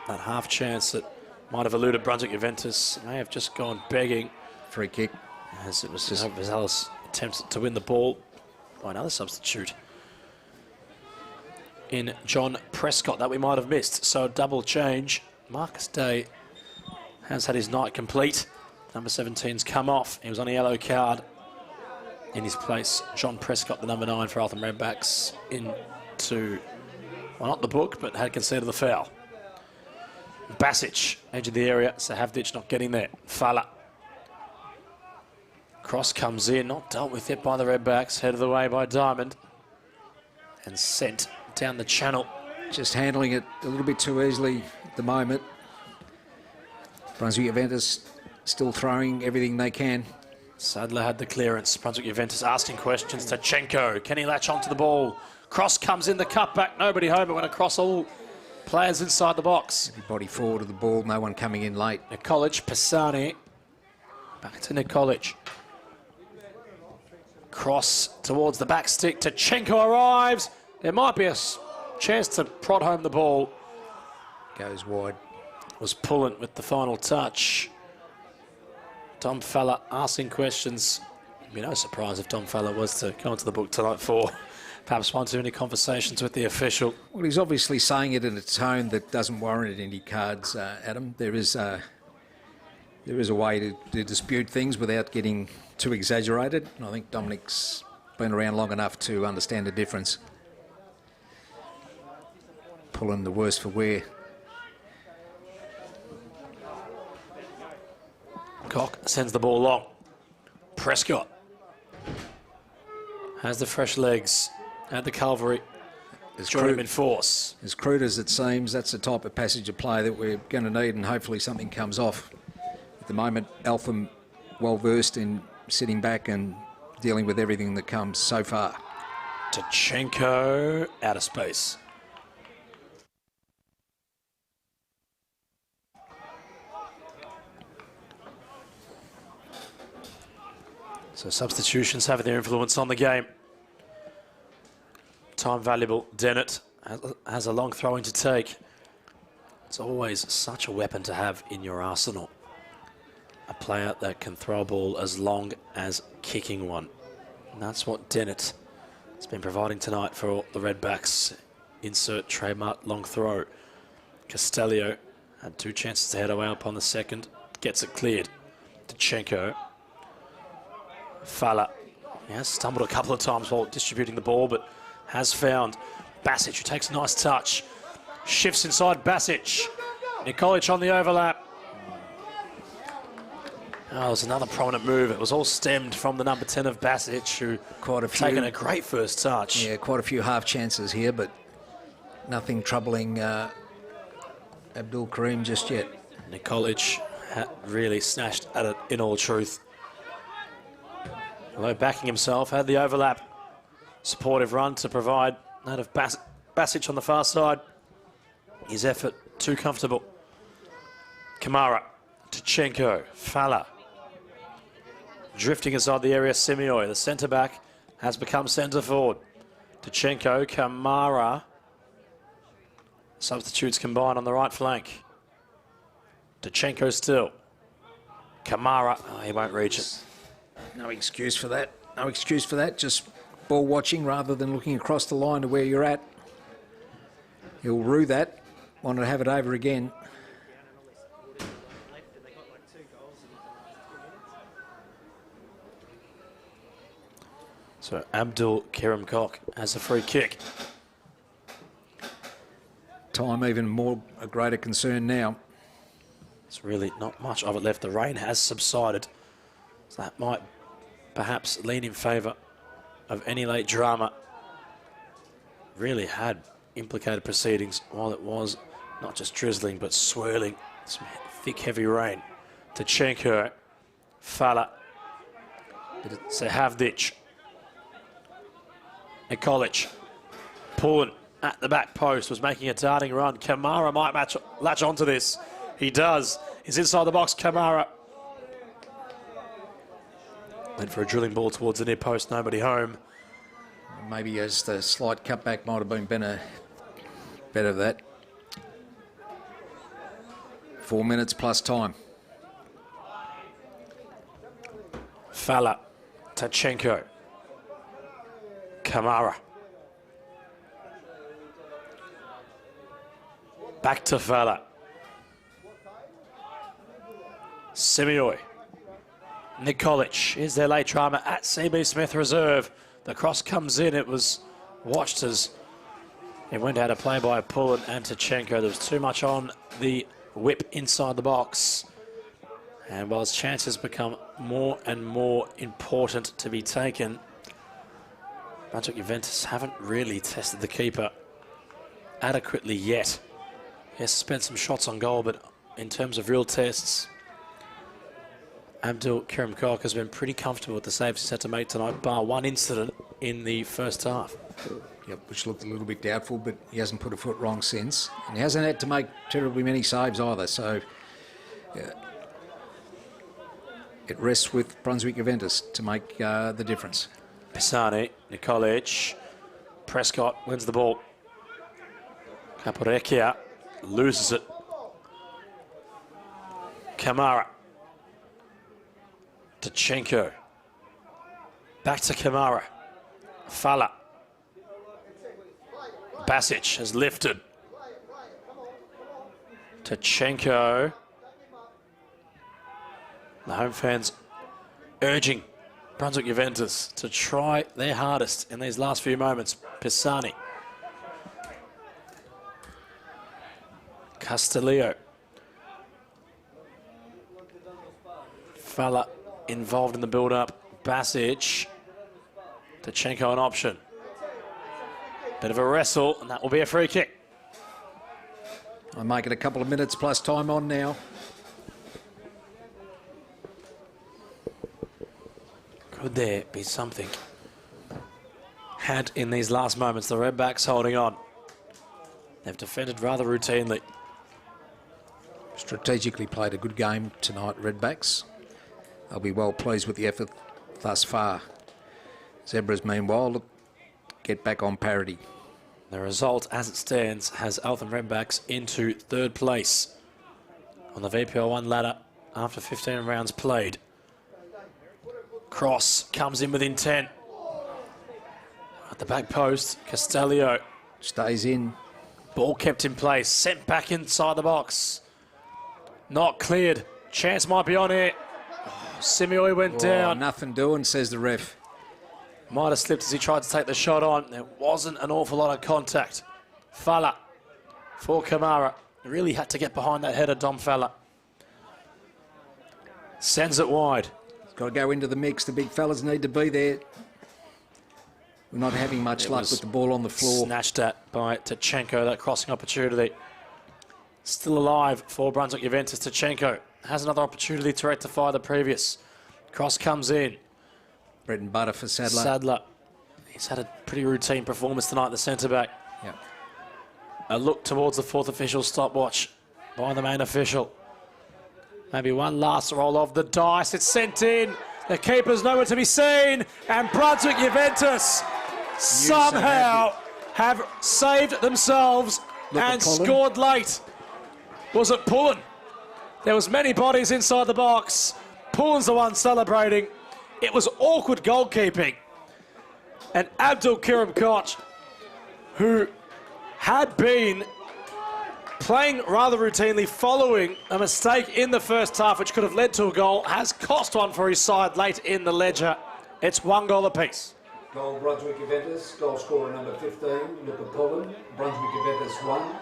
That half chance that might have eluded Brunswick Juventus may have just gone begging. Free kick. As it was just Vazalis attempted to win the ball by another substitute in John Prescott that we might have missed. So a double change. Marcus Day has had his night complete. Number 17's come off. He was on a yellow card. In his place, John Prescott, the number 9 for Eltham Redbacks, into, well, not the book, but had conceded the foul. Basic, edge of the area, so Havdic not getting there. Fala. Cross comes in, not dealt with it by the Redbacks, head of the way by Diamond. And sent down the channel. Just handling it a little bit too easily at the moment. Brunswick Juventus still throwing everything they can. Sadler had the clearance. Brunswick Juventus asking questions. Tachenko, can he latch onto the ball? Cross comes in, the cutback, nobody home. It went across all players inside the box. Everybody forward of the ball, no one coming in late. Nikolic, Pisani. Back to Nikolic. Cross towards the back stick. Tachenko arrives. There might be a chance to prod home the ball. Goes wide. Was pulling with the final touch. Dom Fala asking questions. It'd be no surprise if Dom Fala was to go into the book tonight for perhaps one too many conversations with the official. Well, he's obviously saying it in a tone that doesn't warrant any cards, Adam. There is a way to dispute things without getting too exaggerated. And I think Dominic's been around long enough to understand the difference. Pulling the worst for wear. Cock sends the ball long. Prescott has the fresh legs and the cavalry. Join him in force. As crude as it seems, that's the type of passage of play that we're going to need, and hopefully something comes off. At the moment, Eltham well versed in sitting back and dealing with everything that comes so far. Tachenko out of space. So substitutions have their influence on the game. Time valuable. Dennett has a long throwing to take. It's always such a weapon to have in your arsenal. A player that can throw a ball as long as kicking one. And that's what Dennett has been providing tonight for the Redbacks. Insert trademark long throw. Castellio had 2 chances to head away upon the second. Gets it cleared. Tachenko. Fala. He has stumbled a couple of times while distributing the ball, but has found Basic, who takes a nice touch. Shifts inside Basic. Nikolic on the overlap. Oh, it was another prominent move. It was all stemmed from the number 10 of Basic, who taken a great first touch. Yeah, quite a few half chances here, but nothing troubling Abdul Karim just yet. Nikolic had really snatched at it in all truth. Although backing himself, had the overlap. Supportive run to provide that of Basic on the far side. His effort too comfortable. Kamara, Tachenko, Fala. Drifting inside the area, Simeoi, the centre-back, has become centre-forward. Tachenko, Kamara. Substitutes combined on the right flank. Tachenko still. Kamara, oh, he won't reach it. No excuse for that. No excuse for that. Just ball watching rather than looking across the line to where you're at. He'll rue that. Want to have it over again. So Abdul Kiram Kok has a free kick. Time even more a greater concern now. There's really not much of it left. The rain has subsided. So that might perhaps lean in favour of any late drama. Really had implicated proceedings while it was not just drizzling but swirling. Some thick, heavy rain. Tachenko, Fala, Sehavdic, Nikolic, Pullen at the back post was making a darting run. Kamara might latch onto this. He does. He's inside the box. Kamara went for a drilling ball towards the near post. Nobody home. Maybe as the slight cutback might have been better that. 4 minutes plus time. Fala, Tachenko, Kamara. Back to Fala. Simeoi. Nikolic is their late drama at CB Smith Reserve. The cross comes in. It was watched as it went out of play by Pullen and Tachenko. There was too much on the whip inside the box. And whilst chances become more and more important to be taken, Brunswick Juventus haven't really tested the keeper adequately yet. Yes, spent some shots on goal, but in terms of real tests, Abdul Kiram Kok has been pretty comfortable with the saves he's had to make tonight, bar one incident in the first half. Yep, which looked a little bit doubtful, but he hasn't put a foot wrong since. And he hasn't had to make terribly many saves either, so yeah, it rests with Brunswick Juventus to make the difference. Pisani, Nikolic, Prescott wins the ball. Caporecchia loses it. Kamara. Tachenko. Back to Kamara. Fala. Basic has lifted. Tachenko. The home fans urging Brunswick Juventus to try their hardest in these last few moments. Pisani. Castillo. Fala involved in the build-up. Basic. Tachenko an option. Bit of a wrestle, and that will be a free kick. I'll make it a couple of minutes plus time on now. Could there be something had in these last moments? The Redbacks holding on. They've defended rather routinely. Strategically played a good game tonight, Redbacks. They'll be well pleased with the effort thus far. Zebras, meanwhile, look, get back on parity. The result, as it stands, has Eltham Redbacks into third place on the VPL 1 ladder after 15 rounds played. Cross comes in with intent. At the back post, Castellio. Stays in. Ball kept in place, sent back inside the box. Not cleared. Chance might be on it. Simeoi went down. Nothing doing, says the ref. Might have slipped as he tried to take the shot on. There wasn't an awful lot of contact. Fala for Kamara. Really had to get behind that header, Dom Fala. Sends it wide. Got to go into the mix. The big fellas need to be there. We're not having much luck with the ball on the floor. Snatched at by Tachenko, that crossing opportunity. Still alive for Brunswick Juventus. Tachenko has another opportunity to rectify the previous. Cross comes in. Bread and butter for Sadler. Sadler. He's had a pretty routine performance tonight, the centre-back. Yeah. A look towards the fourth official stopwatch by the main official. Maybe one last roll of the dice. It's sent in. The keeper's nowhere to be seen. And Brunswick Juventus somehow have saved themselves and scored late. Was it Pullen? There was many bodies inside the box. Pullen's the one celebrating. It was awkward goalkeeping. And Abdul Kiram Koch, who had been playing rather routinely following a mistake in the first half which could have led to a goal, has cost one for his side late in the ledger. It's 1 goal apiece. Goal Brunswick Juventus, goal scorer number 15, Luca Pullen. Brunswick Juventus 1,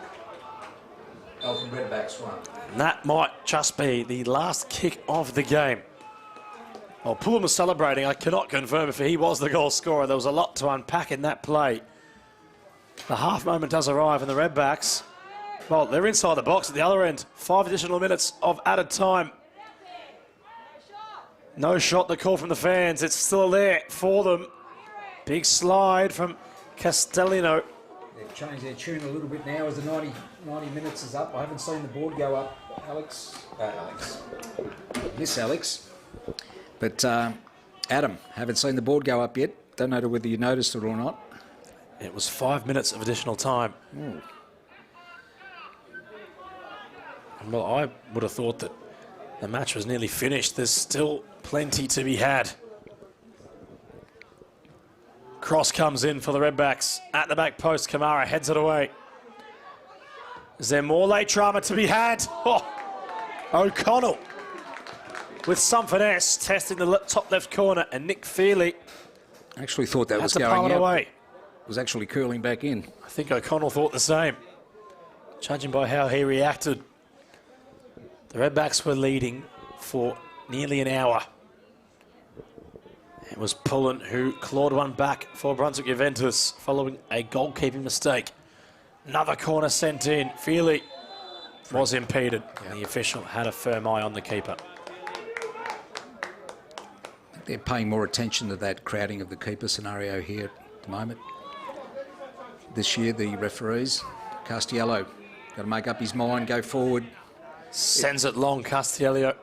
Eltham Redbacks 1. And that might just be the last kick of the game. Well, Pullen was celebrating. I cannot confirm if he was the goal scorer. There was a lot to unpack in that play. The half moment does arrive, and the Redbacks, well, they're inside the box at the other end. 5 additional minutes of added time. No shot, the call from the fans. It's still there for them. Big slide from Castellino. They've changed their tune a little bit now as the 90 minutes is up. I haven't seen the board go up, Miss Alex. But Adam, haven't seen the board go up yet. Don't know whether you noticed it or not. It was 5 minutes of additional time. Ooh. Well, I would have thought that the match was nearly finished. There's still plenty to be had. Cross comes in for the Redbacks. At the back post, Kamara heads it away. Is there more late drama to be had? Oh, O'Connell with some finesse, testing the top left corner, and Nick Feely I actually thought that was to going palm it out. away. It was actually curling back in. I think O'Connell thought the same, judging by how he reacted. The Redbacks were leading for nearly an hour. It was Pullen who clawed one back for Brunswick Juventus following a goalkeeping mistake. Another corner sent in. Feely was impeded. And the official had a firm eye on the keeper. They're paying more attention to that crowding of the keeper scenario here at the moment. This year, the referees, Castello, got to make up his mind, go forward. Sends it long, Castello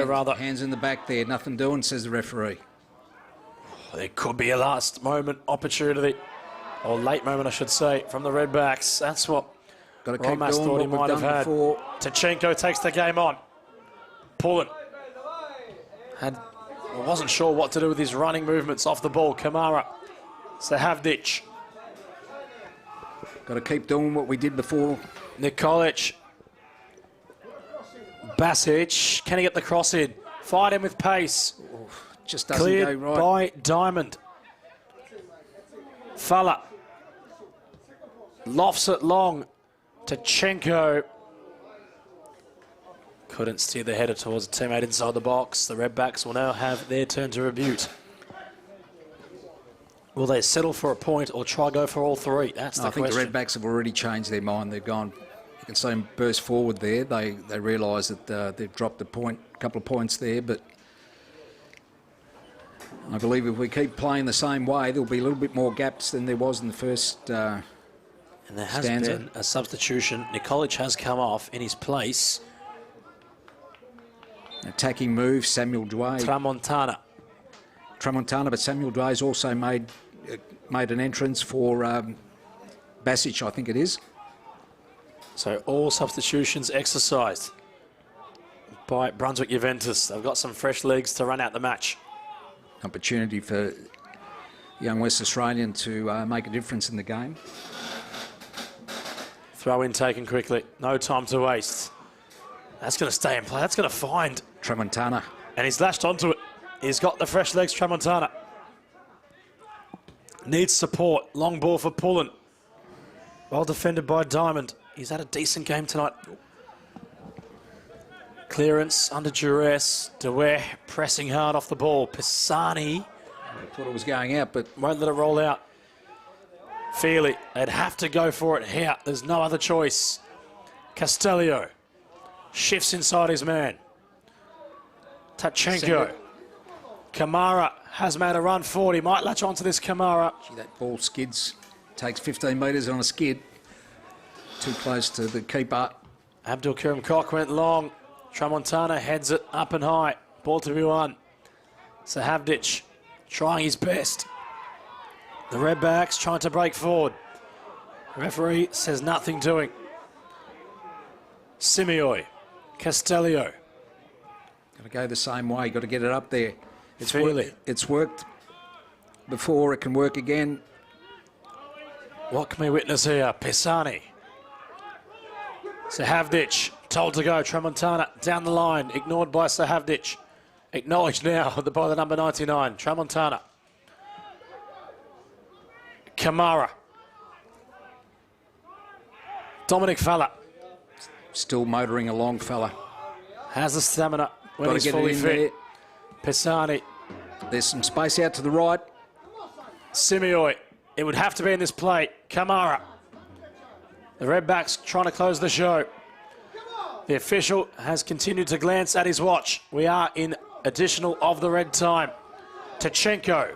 rather. Hands in the back there, nothing doing, says the referee. There could be a last moment opportunity, or late moment I should say, from the Redbacks. That's what Romas thought he might have had. Before. Tachenko takes the game on. Pullen wasn't sure what to do with his running movements off the ball. Kamara, Sahavdic. Got to keep doing what we did before. Nikolic. Basic, can he get the cross in? Fight him with pace. Just doesn't Cleared go right. by Diamond. Falla lofts it long. Tachenko couldn't steer the header towards a teammate inside the box. The Redbacks will now have their turn to rebut. Will they settle for a point or try go for all three? That's the question. I think the Redbacks have already changed their mind. They've gone. You can see them burst forward there. They realise that they've dropped a couple of points there, but I believe if we keep playing the same way, there'll be a little bit more gaps than there was in the first and there has been a substitution. Nikolic has come off in his place. Attacking move, Samuel Dway. Tramontana, but Samuel Dway's also made an entrance for Basic, I think it is. So all substitutions exercised by Brunswick Juventus. They've got some fresh legs to run out the match. Opportunity for young West Australian to make a difference in the game. Throw in taken quickly. No time to waste. That's going to stay in play. That's going to find Tramontana. And he's lashed onto it. He's got the fresh legs, Tramontana. Needs support. Long ball for Pullen. Well defended by Diamond. He's had a decent game tonight. Clearance under duress. DeWare pressing hard off the ball. Pisani. I thought it was going out, but won't let it roll out. Feely. They'd have to go for it here. There's no other choice. Castello. Shifts inside his man. Tachenko. Kamara has made a run forward. He might latch onto this Kamara. Gee, that ball skids. Takes 15 metres on a skid. too close to the keeper. Abdul Kirim Cock went long. Tramontana heads it up and high. Ball to be won. Sahavdic trying his best. The Redbacks trying to break forward. The referee says nothing doing. Simeoi, Castellio. Got to go the same way. Got to get it up there. It's worked before. It can work again. What can we witness here? Pisani. Sahavdic told to go. Tramontana down the line. Ignored by Sahavdic. Acknowledged now by the number 99. Tramontana. Kamara. Dominic Falla. Still motoring along, fella. Has the stamina when Got he's to get fully it in fit. there. Pisani. There's some space out to the right. Simeoi. It would have to be in this play. Kamara. The Redbacks trying to close the show. The official has continued to glance at his watch. We are in additional of the red time. Tachenko.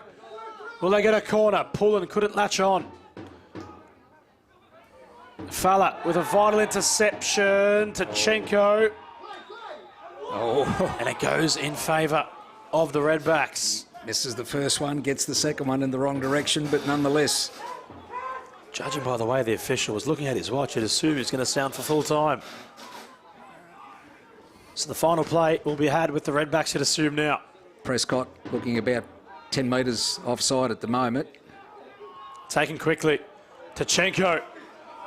Will they get a corner? Pullen couldn't latch on. Falla with a vital interception. Tachenko. Oh, And it goes in favour of the Redbacks. misses the first one, gets the second one in the wrong direction, but nonetheless. Judging by the way the official was looking at his watch, you'd assume he's going to sound for full time. So the final play will be had with the Redbacks, you'd assume now. Prescott looking about 10 metres offside at the moment. Taken quickly. Tachenko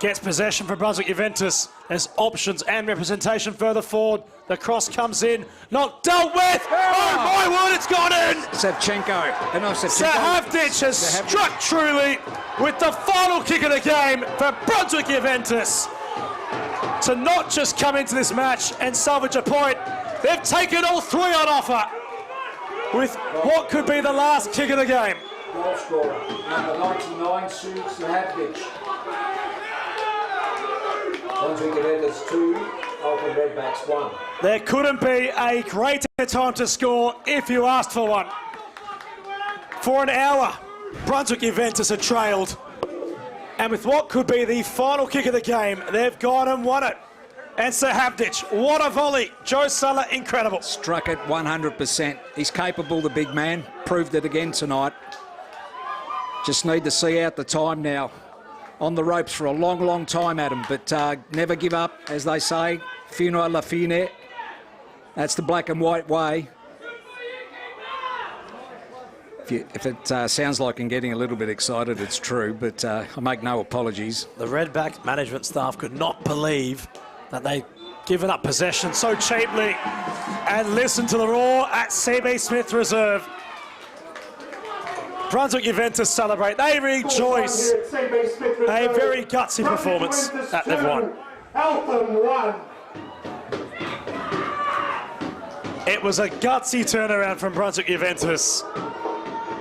gets possession for Brunswick Juventus. There's options and representation further forward. The cross comes in, not dealt with. Oh my word, it's gone in! Savchenko. Sahavdic has struck truly with the final kick of the game for Brunswick Juventus. To not just come into this match and salvage a point, they've taken all three on offer with what could be the last kick of the game. Goal scorer, number 99, Sue Sahavdic. Brunswick Juventus 2, Eltham Redbacks 1. There couldn't be a greater time to score if you asked for one. For an hour, Brunswick Juventus had trailed. And with what could be the final kick of the game, they've gone and won it. And Sahavdic, what a volley. Joe Suller, incredible. Struck it 100%. He's capable, the big man. Proved it again tonight. Just need to see out the time now. On the ropes for a long, long time, Adam. But never give up, as they say. Fino alla fine. That's the black and white way. If it sounds like I'm getting a little bit excited, it's true, but I make no apologies. The Redback management staff could not believe that they'd given up possession so cheaply. And listen to the roar at CB Smith Reserve. Brunswick Juventus celebrate. They rejoice. A very gutsy performance that they've won. Eltham 1. It was a gutsy turnaround from Brunswick Juventus.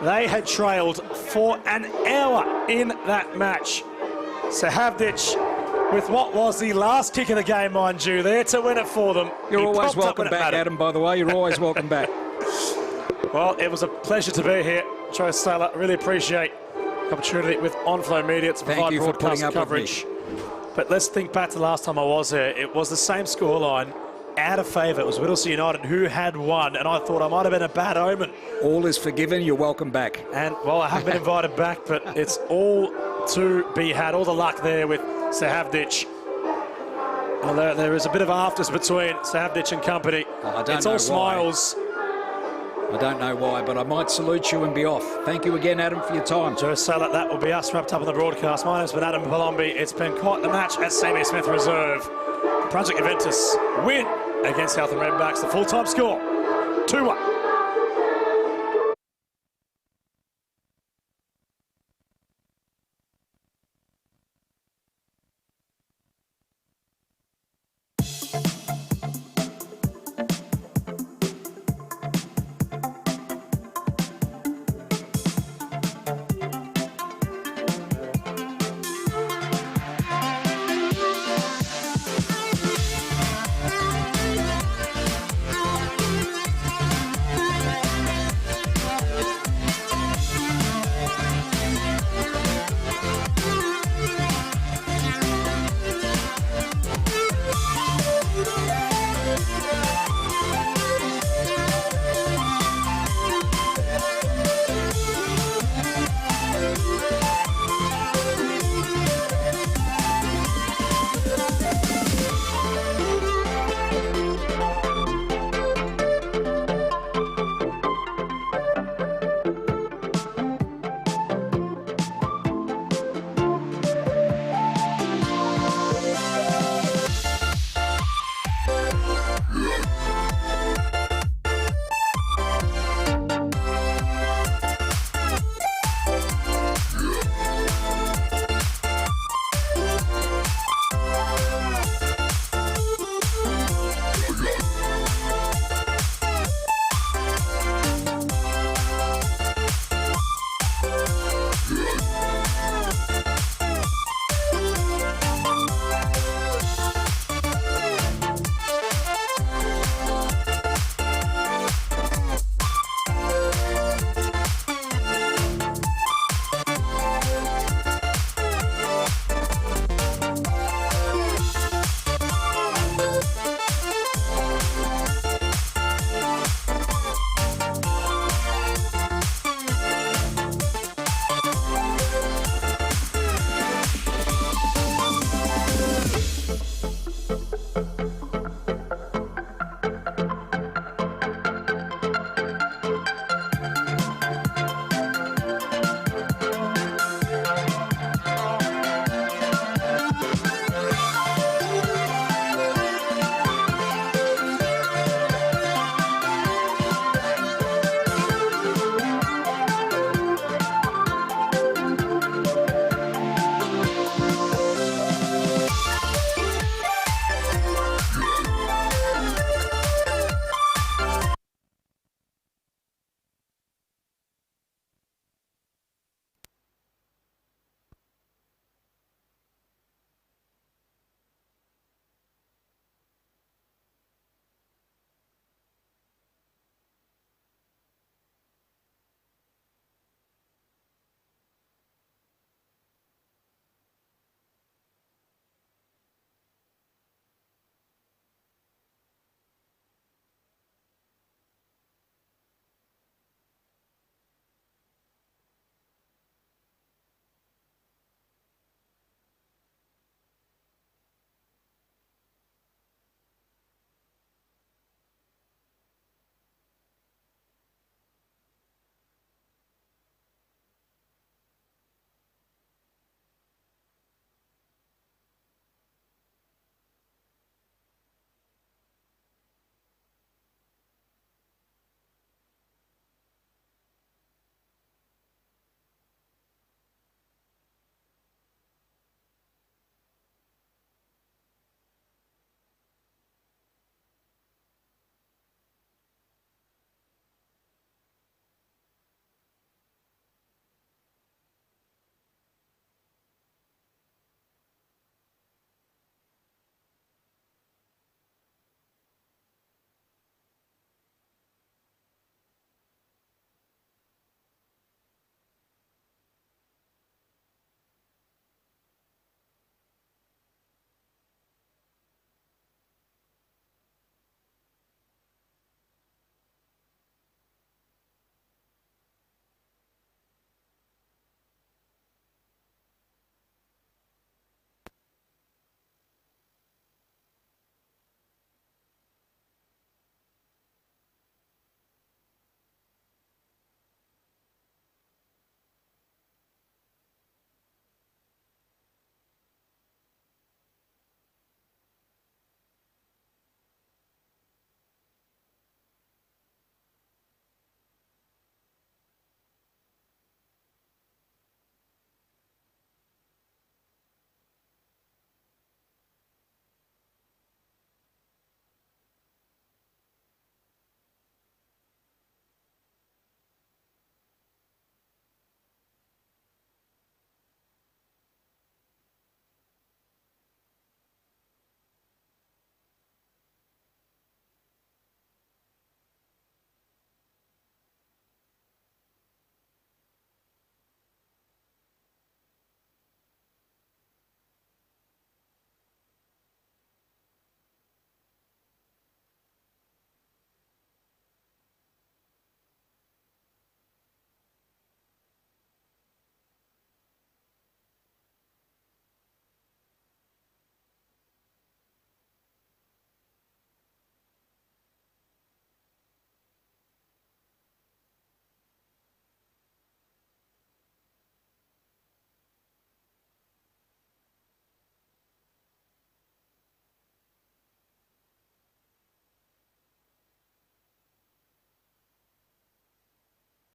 They had trailed for an hour in that match. Sahavdic with what was the last kick of the game, mind you, there to win it for them. You're always welcome back, Adam, by the way. You're always welcome back. Well, it was a pleasure to be here. Joe Saylor, really appreciate the opportunity with On-Flow Media to provide broadcast coverage. But let's think back to the last time I was here. It was the same scoreline, out of favour. It was Whittlesea United who had won, and I thought I might have been a bad omen. All is forgiven. You're welcome back. And, well, I have been invited back, but it's all to be had. All the luck there with Sahavdic. Well, there is a bit of afters between Sahavdic and company. It's all smiles. I don't know why, but I might salute you and be off. Thank you again, Adam, for your time. Joe Saylor, that will be us wrapped up on the broadcast. My name's been Adam Palombi. It's been quite the match at CB Smith Reserve. Brunswick Juventus win against Eltham Redbacks. The full-time score, 2-1.